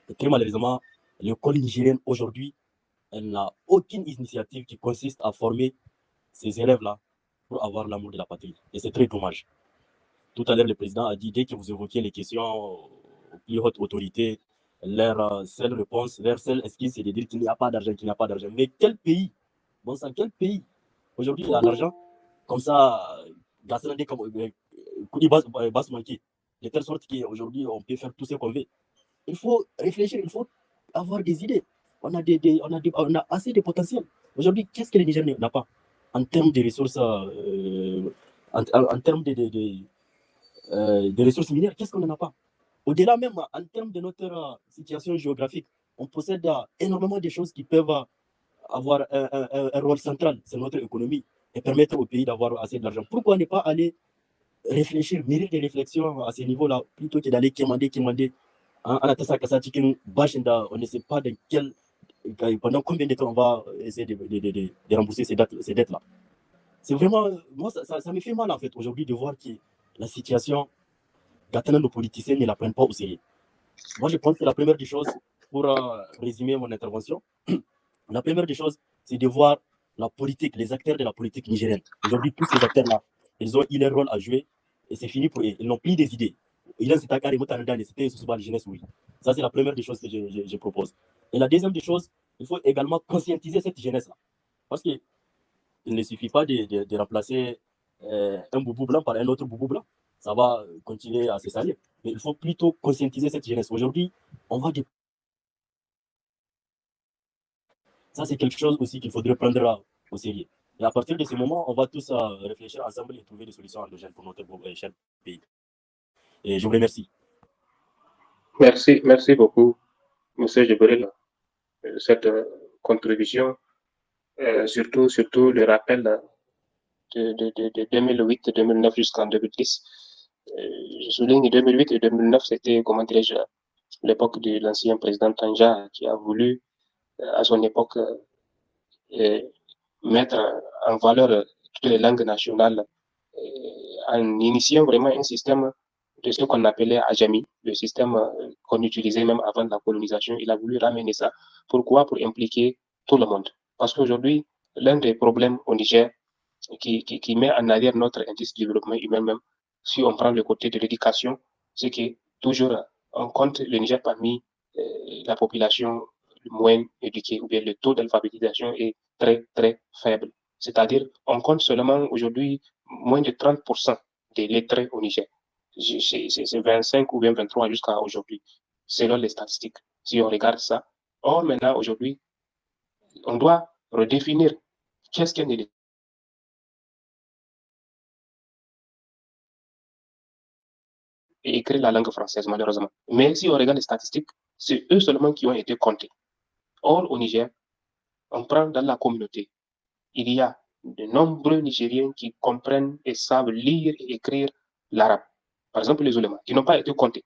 Et très malheureusement, l'école nigérienne aujourd'hui, elle n'a aucune initiative qui consiste à former ces élèves-là pour avoir l'amour de la patrie. Et c'est très dommage. Tout à l'heure, le président a dit, dès que vous évoquiez les questions aux plus hautes autorités, leur seule réponse, leur seule excuse, c'est de dire qu'il n'y a pas d'argent, qu'il n'y a pas d'argent. Mais quel pays, bon sang, quel pays aujourd'hui il a l'argent comme ça, basse manquée, de telle sorte qu'aujourd'hui on peut faire tout ce qu'on veut. Il faut réfléchir, il faut avoir des idées. On a assez de potentiel. Aujourd'hui, qu'est-ce que le Niger n'a pas en termes de ressources, en termes de ressources minières? Qu'est-ce qu'on n'en a pas? Au-delà même, en termes de notre situation géographique, on possède énormément de choses qui peuvent avoir un rôle central sur notre économie et permettre au pays d'avoir assez d'argent. Pourquoi ne pas aller réfléchir, mûrir des réflexions à ce niveau-là, plutôt que d'aller quémander on ne sait pas pendant combien de temps on va essayer de rembourser ces dettes-là. C'est vraiment, moi, ça me fait mal en fait aujourd'hui de voir que la situation d'atteindre nos politiciens ne la prennent pas au sérieux. Moi, je pense que la première des choses, pour résumer mon intervention, la première des choses, c'est de voir la politique, les acteurs de la politique nigérienne. Aujourd'hui, tous ces acteurs-là, ils ont eu leur rôle à jouer et c'est fini pour eux. Ils n'ont plus des idées. Ça, c'est la première des choses que je propose. Et la deuxième des choses, il faut également conscientiser cette jeunesse-là. Parce qu'il ne suffit pas de remplacer un boubou blanc par un autre boubou blanc. ça va continuer à se salir. Mais il faut plutôt conscientiser cette jeunesse. Aujourd'hui, on va des... Ça, c'est quelque chose aussi qu'il faudrait prendre au sérieux. Et à partir de ce moment, on va tous réfléchir ensemble et trouver des solutions endogènes pour notre cher pays. Et je vous remercie. Merci beaucoup, M. Djibril, cette contribution, surtout le rappel de 2008, 2009 jusqu'en 2010. Je souligne 2008 et 2009, c'était, comment dirais-je, l'époque de l'ancien président Tanja qui a voulu, à son époque, mettre en valeur toutes les langues nationales en initiant vraiment un système de ce qu'on appelait Ajami, le système qu'on utilisait même avant la colonisation. Il a voulu ramener ça. Pourquoi? Pour impliquer tout le monde. Parce qu'aujourd'hui, l'un des problèmes au Niger qui met en arrière notre indice de développement humain même, si on prend le côté de l'éducation, c'est que toujours on compte le Niger parmi la population moins éduquée, ou bien le taux d'alphabétisation est très, très faible. C'est-à-dire, on compte seulement aujourd'hui moins de 30% des lettrés au Niger. C'est 25 ou bien 23 jusqu'à aujourd'hui, selon les statistiques, si on regarde ça. Or, maintenant, aujourd'hui, on doit redéfinir qu'est-ce qu'un électeur. Et écrire la langue française, malheureusement. Mais si on regarde les statistiques, c'est eux seulement qui ont été comptés. Or, au Niger, on prend dans la communauté, il y a de nombreux Nigériens qui comprennent et savent lire et écrire l'arabe. Par exemple, les oulémas, qui n'ont pas été comptés.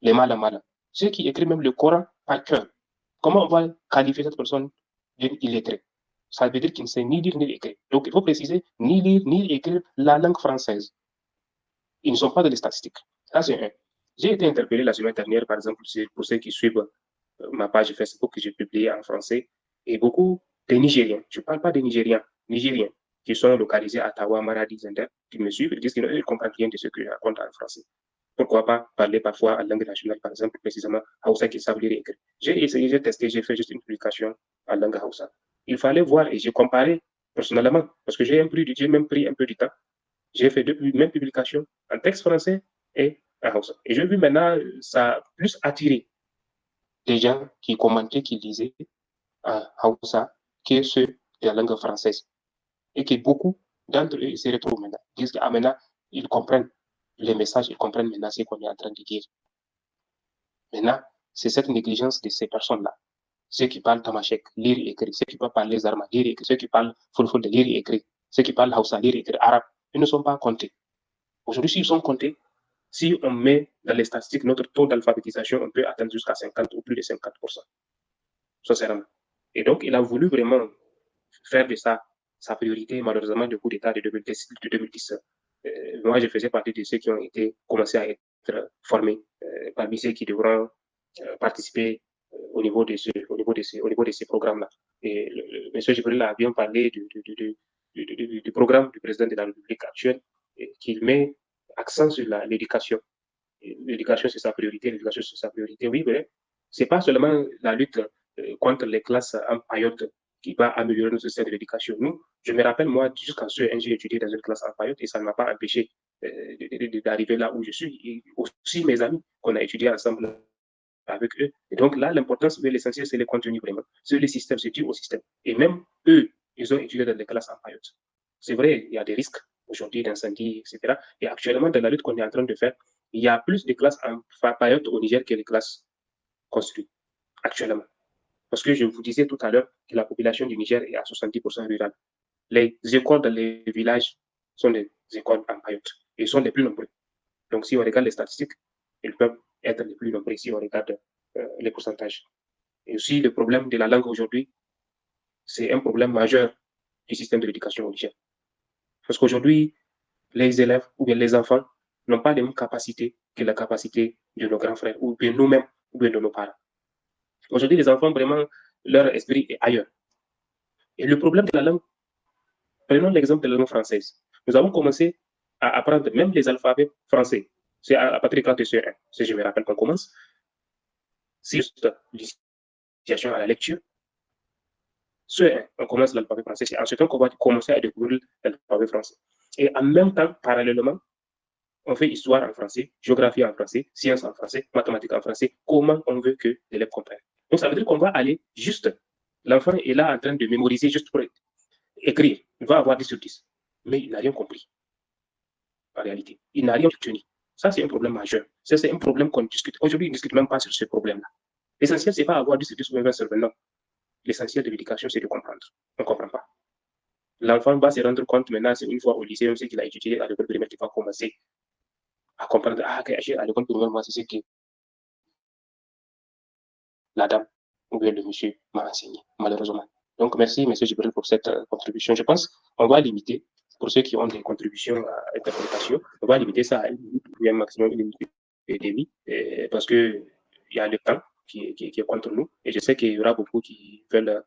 Les malams, ceux qui écrivent même le Coran par cœur. Comment on va qualifier cette personne d'illettrée? Ça veut dire qu'il ne sait ni lire ni écrire. Donc, il faut préciser ni lire ni écrire la langue française. Ils ne sont pas dans les statistiques. Ça, c'est un. J'ai été interpellé la semaine dernière, par exemple, pour ceux qui suivent ma page Facebook que j'ai publiée en français, et beaucoup de Nigériens, je ne parle pas des Nigériens, qui sont localisés à Tawa, Maradi, Zender, qui me suivent, ils disent qu'ils ne comprennent rien de ce que je raconte en français. Pourquoi pas parler parfois en langue nationale, par exemple, précisément Hausa qui savent lire et écrire. J'ai essayé, j'ai testé, j'ai fait juste une publication en langue Hausa. Il fallait voir et j'ai comparé personnellement, parce que j'ai même pris un peu du temps. J'ai fait deux mêmes publications en texte français et en Hausa. Et j'ai vu maintenant, ça a plus attiré des gens qui commentaient, qui lisaient en Hausa que ceux de la langue française. Et que beaucoup d'entre eux se retrouvent maintenant. Ils disent que maintenant, ils comprennent les messages, ils comprennent maintenant ce qu'on est en train de dire. Maintenant, c'est cette négligence de ces personnes-là. Ceux qui parlent tamashek, lire et écrire, ceux qui peuvent parler zarma, lire et écrire, ceux qui parlent fulful, lire et écrire, ceux qui parlent Hausa, lire et écrire, arabe, ils ne sont pas comptés. Aujourd'hui, s'ils sont comptés, si on met dans les statistiques notre taux d'alphabétisation, on peut atteindre jusqu'à 50 ou plus de 50%. Sincèrement. Et donc, il a voulu vraiment faire de ça sa priorité. Malheureusement, le coup d'État de 2010, moi, je faisais partie de ceux qui ont commencé à être formés parmi ceux qui devront participer au niveau de ces programmes-là. Et M. Djibril a bien parlé du programme du président de la République actuelle qui met accent sur l'éducation. L'éducation, c'est sa priorité. L'éducation, c'est sa priorité. Oui, mais c'est pas seulement la lutte contre les classes en paillotte qui va améliorer notre système de l'éducation. Nous, je me rappelle, moi, jusqu'en CE1, j'ai étudié dans une classe en paillotte et ça ne m'a pas empêché d'arriver là où je suis. Et aussi mes amis qu'on a étudié ensemble avec eux. Et donc là, l'importance, l'essentiel, c'est le contenu vraiment. C'est le système, c'est dû au système. Et même eux, ils ont étudié dans les classes en paillotte. C'est vrai, il y a des risques aujourd'hui d'incendie, etc. Et actuellement, dans la lutte qu'on est en train de faire, il y a plus de classes en paillotte au Niger que les classes construites actuellement. Parce que je vous disais tout à l'heure que la population du Niger est à 70% rurale. Les écoles dans les villages sont des écoles en paillotte et sont les plus nombreux. Donc, si on regarde les statistiques, ils peuvent être les plus nombreux si on regarde les pourcentages. Et aussi, le problème de la langue aujourd'hui, c'est un problème majeur du système de l'éducation au Niger. Parce qu'aujourd'hui, les élèves ou bien les enfants n'ont pas les mêmes capacités que la capacité de nos grands frères ou bien nous-mêmes ou bien de nos parents. Aujourd'hui, les enfants, vraiment, leur esprit est ailleurs. Et le problème de la langue, prenons l'exemple de la langue française. Nous avons commencé à apprendre même les alphabets français. C'est à partir de quand tu es 1, si je me rappelle qu'on commence. C'est juste l'initiation à la lecture. On commence l'alphabet français. C'est ensuite qu'on va commencer à découvrir l'alphabet français. Et en même temps, parallèlement, On fait histoire en français, géographie en français, sciences en français, mathématiques en français. Comment on veut que l'élève comprenne? Donc, ça veut dire qu'on va aller juste. L'enfant est là en train de mémoriser juste pour écrire. Il va avoir 10 sur 10. Mais il n'a rien compris. En réalité, il n'a rien retenu. Ça, c'est un problème majeur. Ça, c'est un problème qu'on discute. Aujourd'hui, on ne discute même pas sur ce problème-là. L'essentiel, ce n'est pas avoir 10 sur 10 ou 20 sur 20. Non. L'essentiel de l'éducation, c'est de comprendre. On ne comprend pas. L'enfant va se rendre compte maintenant, c'est une fois au lycée, même ce qu'il a étudié à l'école primaire, qu'il va commencer à comprendre. Ah, à l'école primaire, moi, c'est ce que la dame ou bien le monsieur m'a enseigné, malheureusement. Donc, merci, M. Gibril, pour cette contribution. Je pense qu'on va limiter, pour ceux qui ont des contributions à interprétation, on va limiter ça à un maximum une minute et demie, parce qu'il y a le temps qui est contre nous. Et je sais qu'il y aura beaucoup qui veulent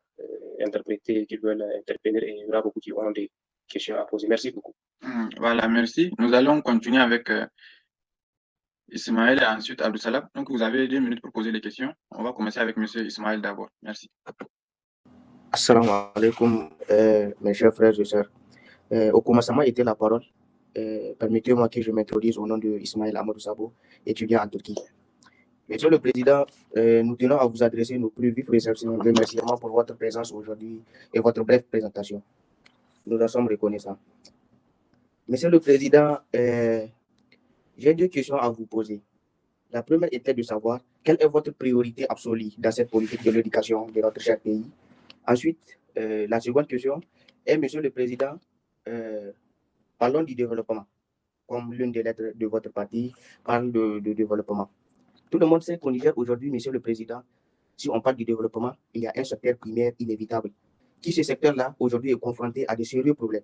interpréter, qui veulent intervenir, et il y aura beaucoup qui auront des questions à poser. Merci beaucoup. Voilà, merci. Nous allons continuer avec Ismaël et ensuite Abdou Salam. Donc, vous avez 2 minutes pour poser des questions. On va commencer avec M. Ismaël d'abord. Merci. Assalamu alaikum, mes chers frères et sœurs. Au commencement était la parole. Permettez-moi que je m'introduise au nom de Ismaël Amadou Sabo, étudiant en Turquie. Monsieur le Président, nous tenons à vous adresser nos plus vifs remerciements pour votre présence aujourd'hui et votre brève présentation. Nous en sommes reconnaissants. Monsieur le Président, j'ai 2 questions à vous poser. La première était de savoir quelle est votre priorité absolue dans cette politique de l'éducation de notre cher pays. Ensuite, la seconde question est, Monsieur le Président, parlons du développement. Comme l'une des lettres de votre parti parle de développement. Tout le monde sait qu'au Niger, aujourd'hui, Monsieur le Président, si on parle du développement, il y a un secteur primaire inévitable. Ce secteur-là, aujourd'hui, est confronté à de sérieux problèmes.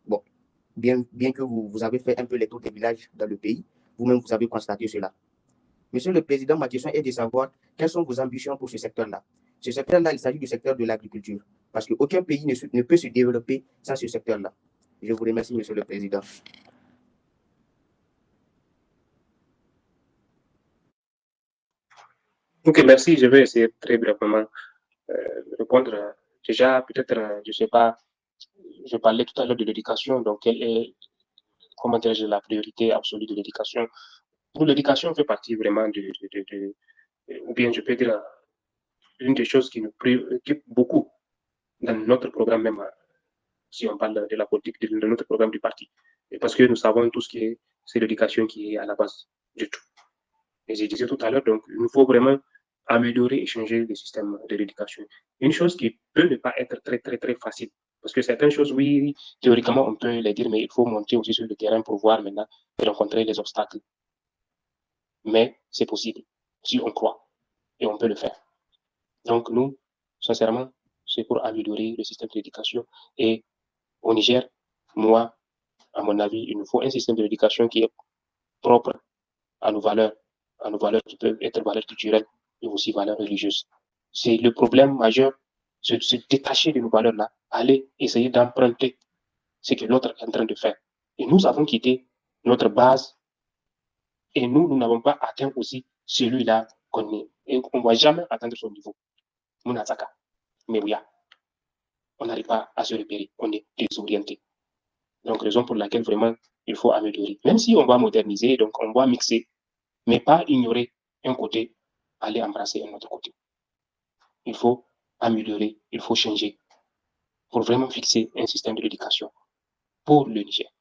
Bon, bien que vous avez fait un peu les tours des villages dans le pays, vous-même, vous avez constaté cela. Monsieur le Président, ma question est de savoir quelles sont vos ambitions pour ce secteur-là. Ce secteur-là, il s'agit du secteur de l'agriculture, parce qu'aucun pays ne peut se développer sans ce secteur-là. Je vous remercie, Monsieur le Président. Ok, merci. Je vais essayer très brièvement de répondre. Déjà, peut-être, je ne sais pas, je parlais tout à l'heure de l'éducation, donc quelle est, comment dirais-je, la priorité absolue de l'éducation. Pour l'éducation fait partie vraiment ou bien je peux dire, une des choses qui nous préoccupe beaucoup dans notre programme même, si on parle de la politique, de notre programme du parti. Et parce que nous savons tout ce qui est, c'est l'éducation qui est à la base de tout. Et je disais tout à l'heure, donc il nous faut vraiment améliorer et changer le système de l'éducation. Une chose qui peut ne pas être très facile, parce que certaines choses, oui, théoriquement, on peut les dire, mais il faut monter aussi sur le terrain pour voir maintenant et rencontrer les obstacles. Mais c'est possible, si on croit, et on peut le faire. Donc nous, sincèrement, c'est pour améliorer le système d'éducation. Et au Niger, moi, à mon avis, il nous faut un système d'éducation qui est propre à nos valeurs qui peuvent être valeurs culturelles et aussi valeurs religieuses. C'est le problème majeur, se détacher de nos valeurs-là, aller essayer d'emprunter ce que l'autre est en train de faire. Et nous avons quitté notre base et nous n'avons pas atteint aussi celui-là qu'on est. Et on ne va jamais atteindre son niveau. Mounazaka. Mais oui, on n'arrive pas à se repérer, on est désorienté. Donc, raison pour laquelle vraiment il faut améliorer. Même si on va moderniser, donc on va mixer, mais pas ignorer un côté, aller embrasser un autre côté. Il faut améliorer, il faut changer pour vraiment fixer un système de l'éducation pour le Niger.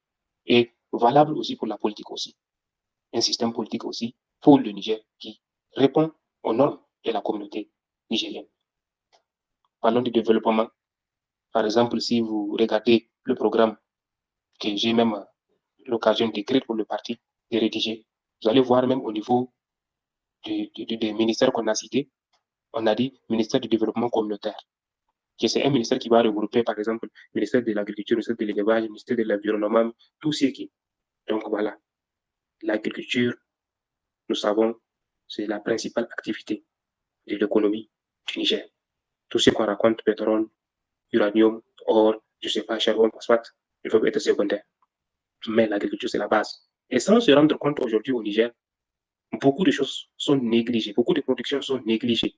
Et valable aussi pour la politique aussi. Un système politique aussi pour le Niger qui répond aux normes de la communauté nigérienne. Parlons du développement. Par exemple, si vous regardez le programme que j'ai même l'occasion d'écrire pour le parti, de rédiger, vous allez voir même au niveau des ministères qu'on a cités, on a dit ministère du développement communautaire, que c'est un ministère qui va regrouper, par exemple, ministère de l'agriculture, ministère de l'élevage, ministère de l'environnement, tout ce qui. Donc voilà, l'agriculture, nous savons, c'est la principale activité de l'économie du Niger. Tout ce qu'on raconte, pétrole, uranium, or, je ne sais pas, charbon, phosphate, il faut être secondaire. Mais l'agriculture, c'est la base. Et sans se rendre compte aujourd'hui au Niger, beaucoup de choses sont négligées, beaucoup de productions sont négligées.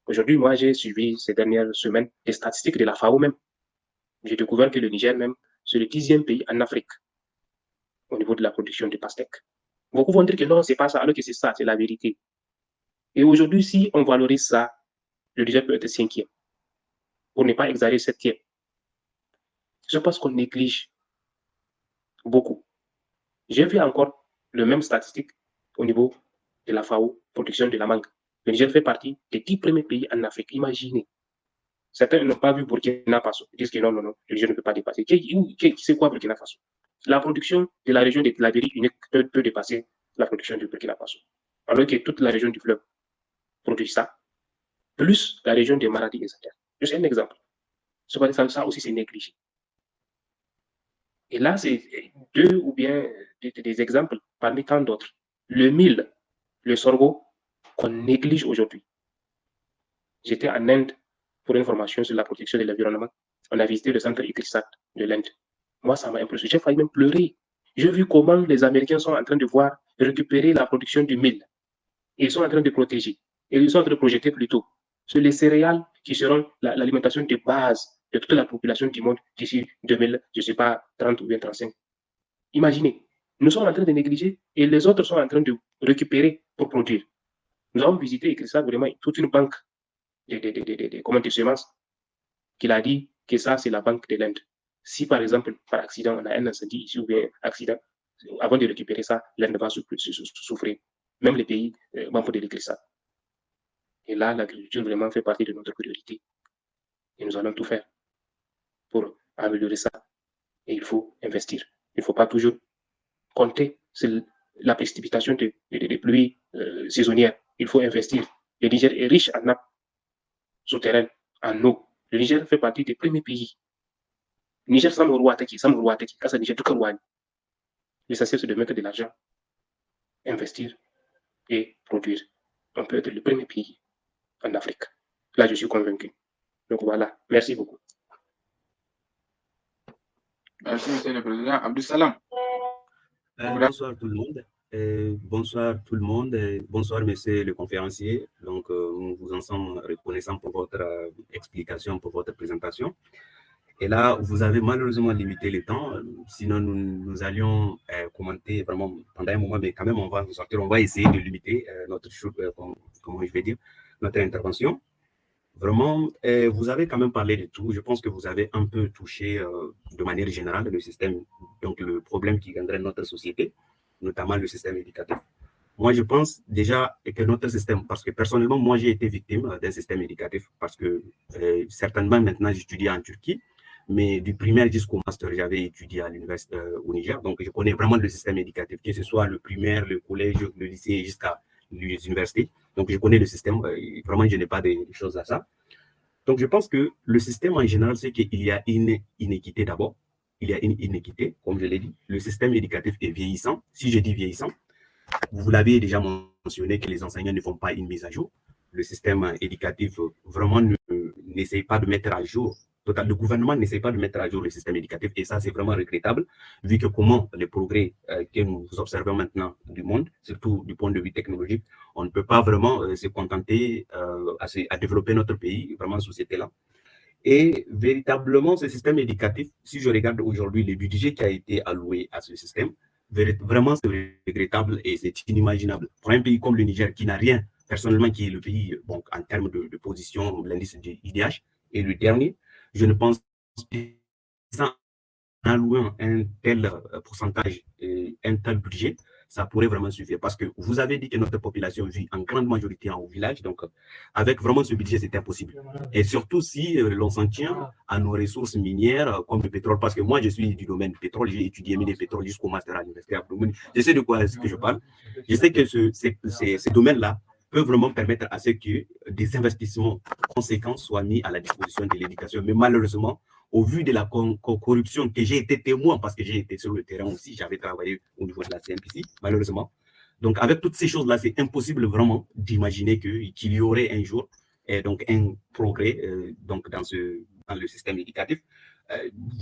Aujourd'hui, moi, j'ai suivi ces dernières semaines les statistiques de la FAO même. J'ai découvert que le Niger même, c'est le 10e pays en Afrique au niveau de la production de pastèques. Beaucoup vont dire que non, c'est pas ça, alors que c'est ça, c'est la vérité. Et aujourd'hui, si on valorise ça, le Niger peut être 5e, pour ne pas exagérer 7e. Je pense qu'on néglige beaucoup. J'ai vu encore le même statistique au niveau de la FAO, production de la mangue. Le Niger fait partie des 10 premiers pays en Afrique. Imaginez. Certains n'ont pas vu Burkina Faso. Ils disent que non, le Niger ne peut pas dépasser. C'est quoi Burkina Faso? La production de la région de Tillabéri unique peut dépasser la production du Burkina Faso. Alors que toute la région du fleuve produit ça, plus la région de Maradi et Zander. Juste un exemple. Ça aussi, c'est négligé. Et là, c'est 2 ou bien des exemples parmi tant d'autres. Le mil, le sorgho, qu'on néglige aujourd'hui. J'étais en Inde pour une formation sur la protection de l'environnement. On a visité le centre ICRISAT de l'Inde. Moi, ça m'a impressionné. J'ai failli même pleurer. J'ai vu comment les Américains sont en train de voir récupérer la production du mil. Ils sont en train de protéger. Et ils sont en train de projeter plutôt sur les céréales qui seront l'alimentation de base de toute la population du monde d'ici 2000, je ne sais pas, 30 ou bien 35. Imaginez, nous sommes en train de négliger et les autres sont en train de récupérer pour produire. Nous avons visité ça vraiment toute une banque de semences qu'il a dit que ça, c'est la banque de l'Inde. Si par exemple, par accident, on a un incendie ici ou bien accident, avant de récupérer ça, l'Inde va souffrir. Même les pays membres de l'ICRISAT. Et là, l'agriculture vraiment fait partie de notre priorité. Et nous allons tout faire pour améliorer ça. Et il faut investir. Il ne faut pas toujours compter sur la précipitation des pluies saisonnières. Il faut investir. Le Niger est riche en nappes souterraines, en eau. Le Niger fait partie des premiers pays. Le Niger, ça me roi teki, ça Niger tout comme l'essentiel, c'est de mettre de l'argent, investir et produire. On peut être le premier pays en Afrique. Là, je suis convaincu. Donc voilà, merci beaucoup. Merci, Monsieur le Président. Abdou Salam. Bonsoir tout le monde. Bonsoir tout le monde. Bonsoir, Monsieur le conférencier. Donc, nous vous en sommes reconnaissants pour votre explication, pour votre présentation. Et là, vous avez malheureusement limité le temps. Sinon, nous allions commenter vraiment pendant un moment, mais quand même, on va sortir. On va essayer de limiter notre intervention. Vraiment, vous avez quand même parlé de tout. Je pense que vous avez un peu touché de manière générale le système, donc le problème qui gangrène notre société, notamment le système éducatif. Moi, je pense déjà que notre système, parce que personnellement, moi, j'ai été victime d'un système éducatif parce que certainement maintenant, j'étudie en Turquie, mais du primaire jusqu'au master, j'avais étudié à l'université au Niger. Donc, je connais vraiment le système éducatif, que ce soit le primaire, le collège, le lycée, jusqu'à les universités. Donc, je connais le système. Vraiment, je n'ai pas de choses à ça. Donc, je pense que le système en général, c'est qu'il y a une inéquité d'abord. Il y a une inéquité, comme je l'ai dit. Le système éducatif est vieillissant. Si je dis vieillissant, vous l'avez déjà mentionné que les enseignants ne font pas une mise à jour. Le système éducatif vraiment n'essaye pas de mettre à jour. Le gouvernement n'essaie pas de mettre à jour le système éducatif et ça, c'est vraiment regrettable, vu que comment les progrès que nous observons maintenant du monde, surtout du point de vue technologique, on ne peut pas vraiment se contenter à développer notre pays, vraiment société-là. Et véritablement, ce système éducatif, si je regarde aujourd'hui le budget qui a été alloué à ce système, vraiment, c'est regrettable et c'est inimaginable. Pour un pays comme le Niger, qui n'a rien, personnellement, qui est le pays, bon, en termes de position, l'indice de IDH, et le dernier, je ne pense pas en allouant un tel pourcentage et un tel budget, ça pourrait vraiment suffire. Parce que vous avez dit que notre population vit en grande majorité en village, donc avec vraiment ce budget, c'est impossible. Et surtout si l'on s'en tient à nos ressources minières comme le pétrole, parce que moi, je suis du domaine du pétrole, j'ai étudié mines et pétrole jusqu'au master à l'université. Je sais de quoi est-ce que je parle. Je sais que ces domaines-là peuvent vraiment permettre à ce que des investissements conséquents soient mis à la disposition de l'éducation. Mais malheureusement, au vu de la corruption que j'ai été témoin, parce que j'ai été sur le terrain aussi, j'avais travaillé au niveau de la CNPC, malheureusement. Donc, avec toutes ces choses-là, c'est impossible vraiment d'imaginer qu'il y aurait un jour donc un progrès donc dans le système éducatif.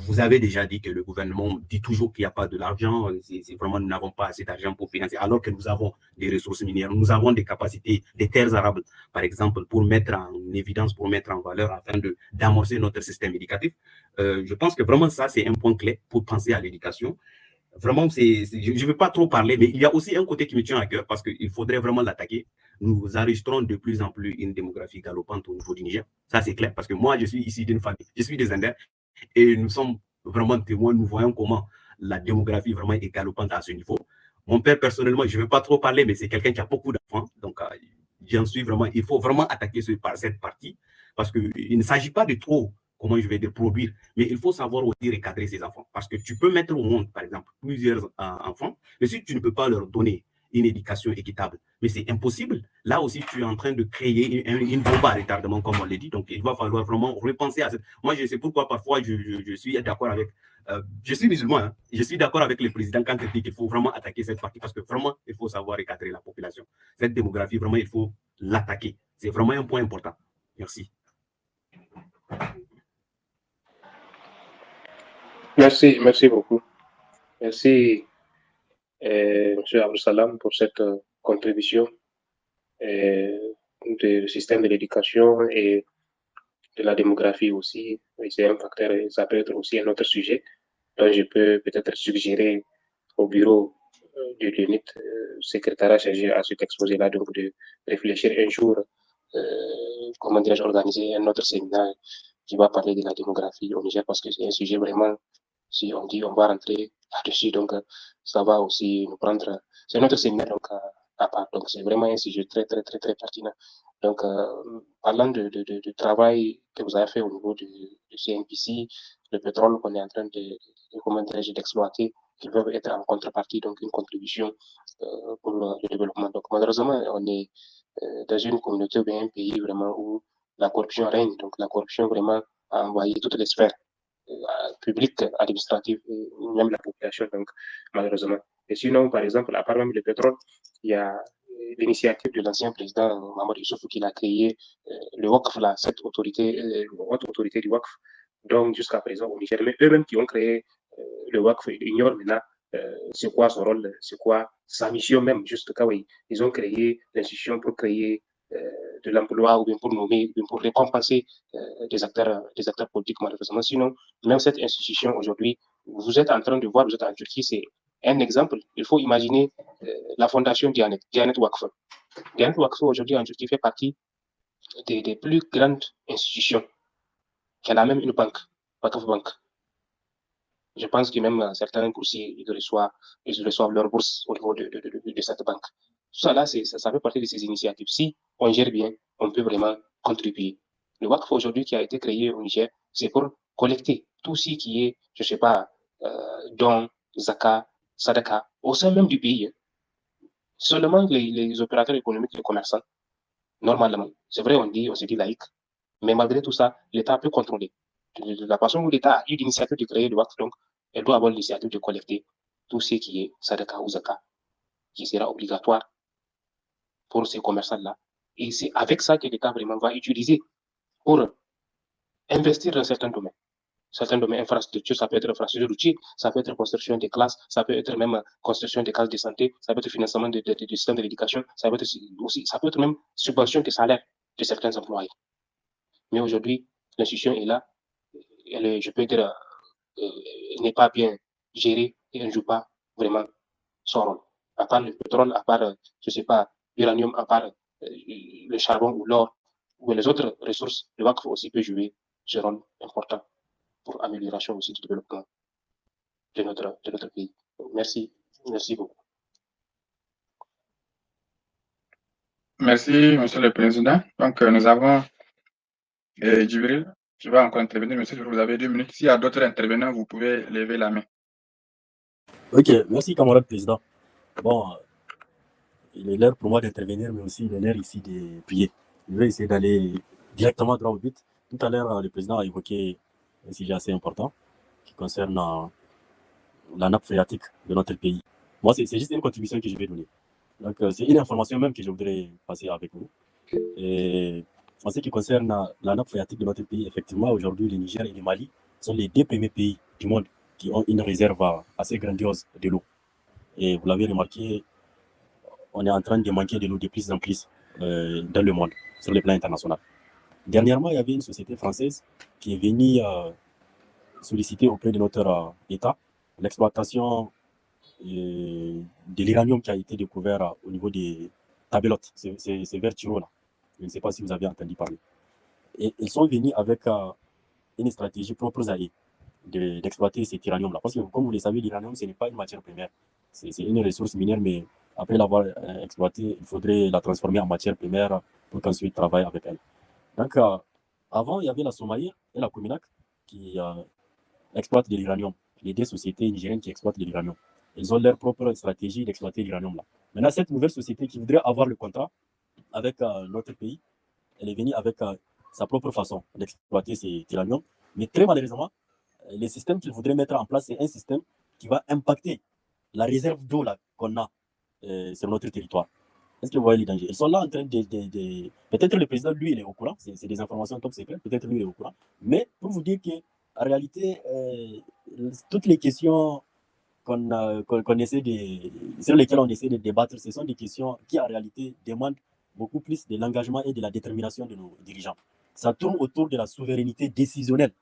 Vous avez déjà dit que le gouvernement dit toujours qu'il n'y a pas de l'argent, c'est vraiment nous n'avons pas assez d'argent pour financer, alors que nous avons des ressources minières, nous avons des capacités, des terres arables, par exemple, pour mettre en évidence, pour mettre en valeur, afin d'amorcer notre système éducatif. Je pense que vraiment ça, c'est un point clé pour penser à l'éducation. vraiment, je ne veux pas trop parler, mais il y a aussi un côté qui me tient à cœur parce qu'il faudrait vraiment l'attaquer. Nous enregistrons de plus en plus une démographie galopante au niveau du Niger. Ça, c'est clair, parce que moi, je suis ici d'une famille, je suis des Indiens, et nous sommes vraiment témoins, nous voyons comment la démographie vraiment est galopante à ce niveau. Mon père, personnellement, je ne veux pas trop parler, mais c'est quelqu'un qui a beaucoup d'enfants, donc j'en suis vraiment, il faut vraiment attaquer cette partie, parce qu'il ne s'agit pas de trop, comment je vais dire, produire, mais il faut savoir aussi recadrer ses enfants, parce que tu peux mettre au monde, par exemple, plusieurs enfants, mais si tu ne peux pas leur donner une éducation équitable, mais c'est impossible. Là aussi, tu es en train de créer une bombe à retardement, comme on l'a dit, donc il va falloir vraiment repenser à ça. Moi, je sais pourquoi parfois je suis d'accord avec, je suis musulman, hein, je suis d'accord avec le président quand il dit qu'il faut vraiment attaquer cette partie, parce que vraiment, il faut savoir recadrer la population. Cette démographie, vraiment, il faut l'attaquer. C'est vraiment un point important. Merci. Merci beaucoup. Merci, M. Abdou Salam, pour cette contribution du système de l'éducation et de la démographie aussi. C'est un facteur, ça peut être aussi un autre sujet dont je peux peut-être suggérer au bureau de l'UNIT, secrétariat chargé à cet exposé-là, donc de réfléchir un jour, comment dirais-je, organiser un autre séminaire qui va parler de la démographie au Niger, parce que c'est un sujet vraiment, si on dit on va rentrer là-dessus, donc ça va aussi nous prendre, c'est notre séminaire donc à part, donc c'est vraiment un sujet très pertinent. Donc, parlant de travail que vous avez fait au niveau du CNPC, le pétrole qu'on est en train d'exploiter, qui peuvent être en contrepartie, donc une contribution pour le développement. Donc, malheureusement, on est dans une communauté ou bien un pays vraiment où la corruption règne. Donc, la corruption vraiment a envahi toutes les sphères publiques, administratives, et même la population, donc, malheureusement. Et sinon, par exemple, à part même le pétrole, il y a l'initiative de l'ancien président Mamadou Issoufou qui a créé le WACF, là, cette autorité, haute autorité du WACF, donc jusqu'à présent au Niger. Mais eux-mêmes qui ont créé le WACF ignorent maintenant c'est quoi son rôle, c'est quoi sa mission même, juste quand ils ont créé l'institution pour créer de l'emploi ou bien pour nommer, ou bien pour récompenser des acteurs politiques, malheureusement. Sinon, même cette institution aujourd'hui, vous êtes en train de voir, vous êtes en Turquie, c'est un exemple. Il faut imaginer la fondation Diyanet Wakf. Diyanet Wakf aujourd'hui en Turquie fait partie des plus grandes institutions. Elle a même une banque, Wakf Bank. Je pense que même certains coursiers, ils reçoivent leur bourse au niveau de cette banque. Tout ça là, ça fait partie de ces initiatives. Si on gère bien, on peut vraiment contribuer. Le WACF aujourd'hui qui a été créé au Niger, c'est pour collecter tout ce qui est, je ne sais pas, dons, zakat, sadaka, au sein même du pays. Seulement les opérateurs économiques, les commerçants, normalement, c'est vrai, on se dit laïque, mais malgré tout ça, l'État peut contrôler. De la façon où l'État a eu l'initiative de créer le WACF, donc, elle doit avoir l'initiative de collecter tout ce qui est sadaka ou zakat, qui sera obligatoire pour ces commerçants-là. Et c'est avec ça que l'État vraiment va utiliser pour investir dans certains domaines. Certains domaines infrastructures, ça peut être infrastructure routière, ça peut être construction des classes, ça peut être même construction des cases de santé, ça peut être financement du système de l'éducation, ça peut être même subvention des salaires de certains employés. Mais aujourd'hui, l'institution est là, je peux dire, n'est pas bien gérée et elle ne joue pas vraiment son rôle. À part le pétrole, à part, je ne sais pas, l'uranium, à part le charbon ou l'or, ou les autres ressources, le WACF aussi peut jouer ce rôle important pour amélioration aussi du développement de notre pays. Donc, merci beaucoup. Merci, Monsieur le Président. Donc, nous avons Djibril qui va encore intervenir. Monsieur, vous avez 2 minutes. S'il y a d'autres intervenants, vous pouvez lever la main. Ok, merci, camarade président. Bon, il est l'heure pour moi d'intervenir, mais aussi il est l'heure ici de prier. Je vais essayer d'aller directement droit au but. Tout à l'heure, le président a évoqué un sujet assez important qui concerne la nappe phréatique de notre pays. Moi, c'est juste une contribution que je vais donner. Donc, c'est une information même que je voudrais passer avec vous. Et en ce qui concerne la nappe phréatique de notre pays, effectivement, aujourd'hui, le Niger et le Mali sont les 2 premiers pays du monde qui ont une réserve assez grandiose de l'eau. Et vous l'avez remarqué, on est en train de manquer de l'eau de plus en plus dans le monde, sur le plan international. Dernièrement, il y avait une société française qui est venue solliciter auprès de notre État l'exploitation de l'uranium qui a été découvert au niveau des tabelotes, c'est vers Tiro là. Je ne sais pas si vous avez entendu parler. Et ils sont venus avec une stratégie propre à eux d'exploiter cet uranium-là. Parce que, comme vous le savez, l'uranium, ce n'est pas une matière première. C'est une ressource minière, mais après l'avoir exploitée, il faudrait la transformer en matière première pour qu'ensuite travaille avec elle. Donc, avant, il y avait la Somaïr et la Cominac qui exploitent de l'uranium. Les deux sociétés nigériennes qui exploitent de l'uranium. Ils ont leur propre stratégie d'exploiter l'uranium-là. Maintenant, cette nouvelle société qui voudrait avoir le contrat avec notre pays, elle est venue avec sa propre façon d'exploiter cet uranium. Mais très malheureusement, le système qu'ils voudraient mettre en place, c'est un système qui va impacter la réserve d'eau qu'on a sur notre territoire. Est-ce que vous voyez les dangers? Ils sont là en train de... Peut-être le président, lui, il est au courant. C'est des informations top secrètes. Peut-être lui, il est au courant. Mais pour vous dire qu'en réalité, toutes les questions sur lesquelles on essaie de débattre, ce sont des questions qui, en réalité, demandent beaucoup plus de l'engagement et de la détermination de nos dirigeants. Ça tourne autour de la souveraineté décisionnelle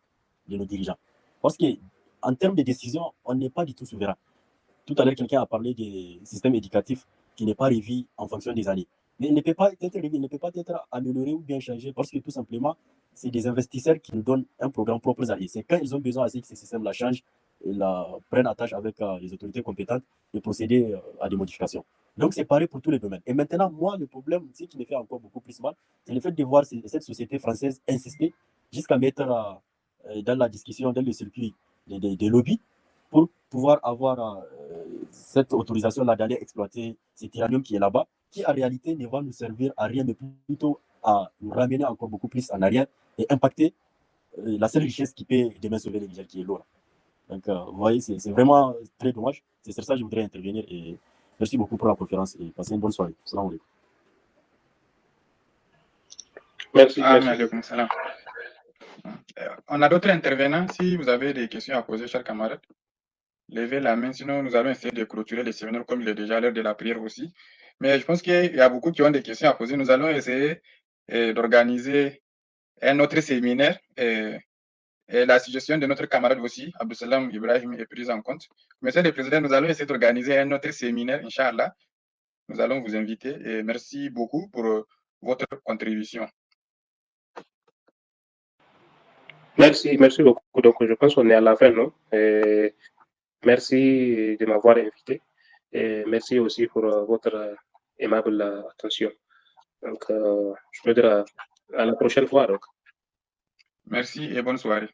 de nos dirigeants. Parce qu'en termes de décision, on n'est pas du tout souverain. Tout à l'heure, quelqu'un a parlé des systèmes éducatifs qui n'est pas revu en fonction des années. Mais il ne peut pas être amélioré ou bien changé parce que tout simplement, c'est des investisseurs qui nous donnent un programme propre à eux. C'est quand ils ont besoin à ce que ces systèmes-là changent, ils prennent attache avec les autorités compétentes et procéder à des modifications. Donc, c'est pareil pour tous les domaines. Et maintenant, moi, le problème, ce qui me fait encore beaucoup plus mal, c'est le fait de voir cette société française insister jusqu'à mettre dans la discussion, dans le circuit des lobbies, pour pouvoir avoir cette autorisation-là d'aller exploiter cet uranium qui est là-bas, qui en réalité ne va nous servir à rien, mais plutôt à nous ramener encore beaucoup plus en arrière et impacter la seule richesse qui peut demain sauver le Niger, qui est l'eau. Donc, vous voyez, c'est vraiment très dommage. C'est sur ça que je voudrais intervenir et merci beaucoup pour la conférence et passez une bonne soirée. Salam alaikum. Merci. Salam. On a d'autres intervenants. Si vous avez des questions à poser, chers camarades, levez la main. Sinon, nous allons essayer de clôturer les séminaires comme il est déjà l'heure de la prière aussi. Mais je pense qu'il y a beaucoup qui ont des questions à poser. Nous allons essayer d'organiser un autre séminaire. Et la suggestion de notre camarade aussi, Abdussalam Ibrahim, est prise en compte. Monsieur le Président, nous allons essayer d'organiser un autre séminaire, Inch'Allah. Nous allons vous inviter et merci beaucoup pour votre contribution. Merci beaucoup. Donc, je pense qu'on est à la fin, non? Et merci de m'avoir invité et merci aussi pour votre aimable attention. Donc, je peux dire à la prochaine fois. Donc. Merci et bonne soirée.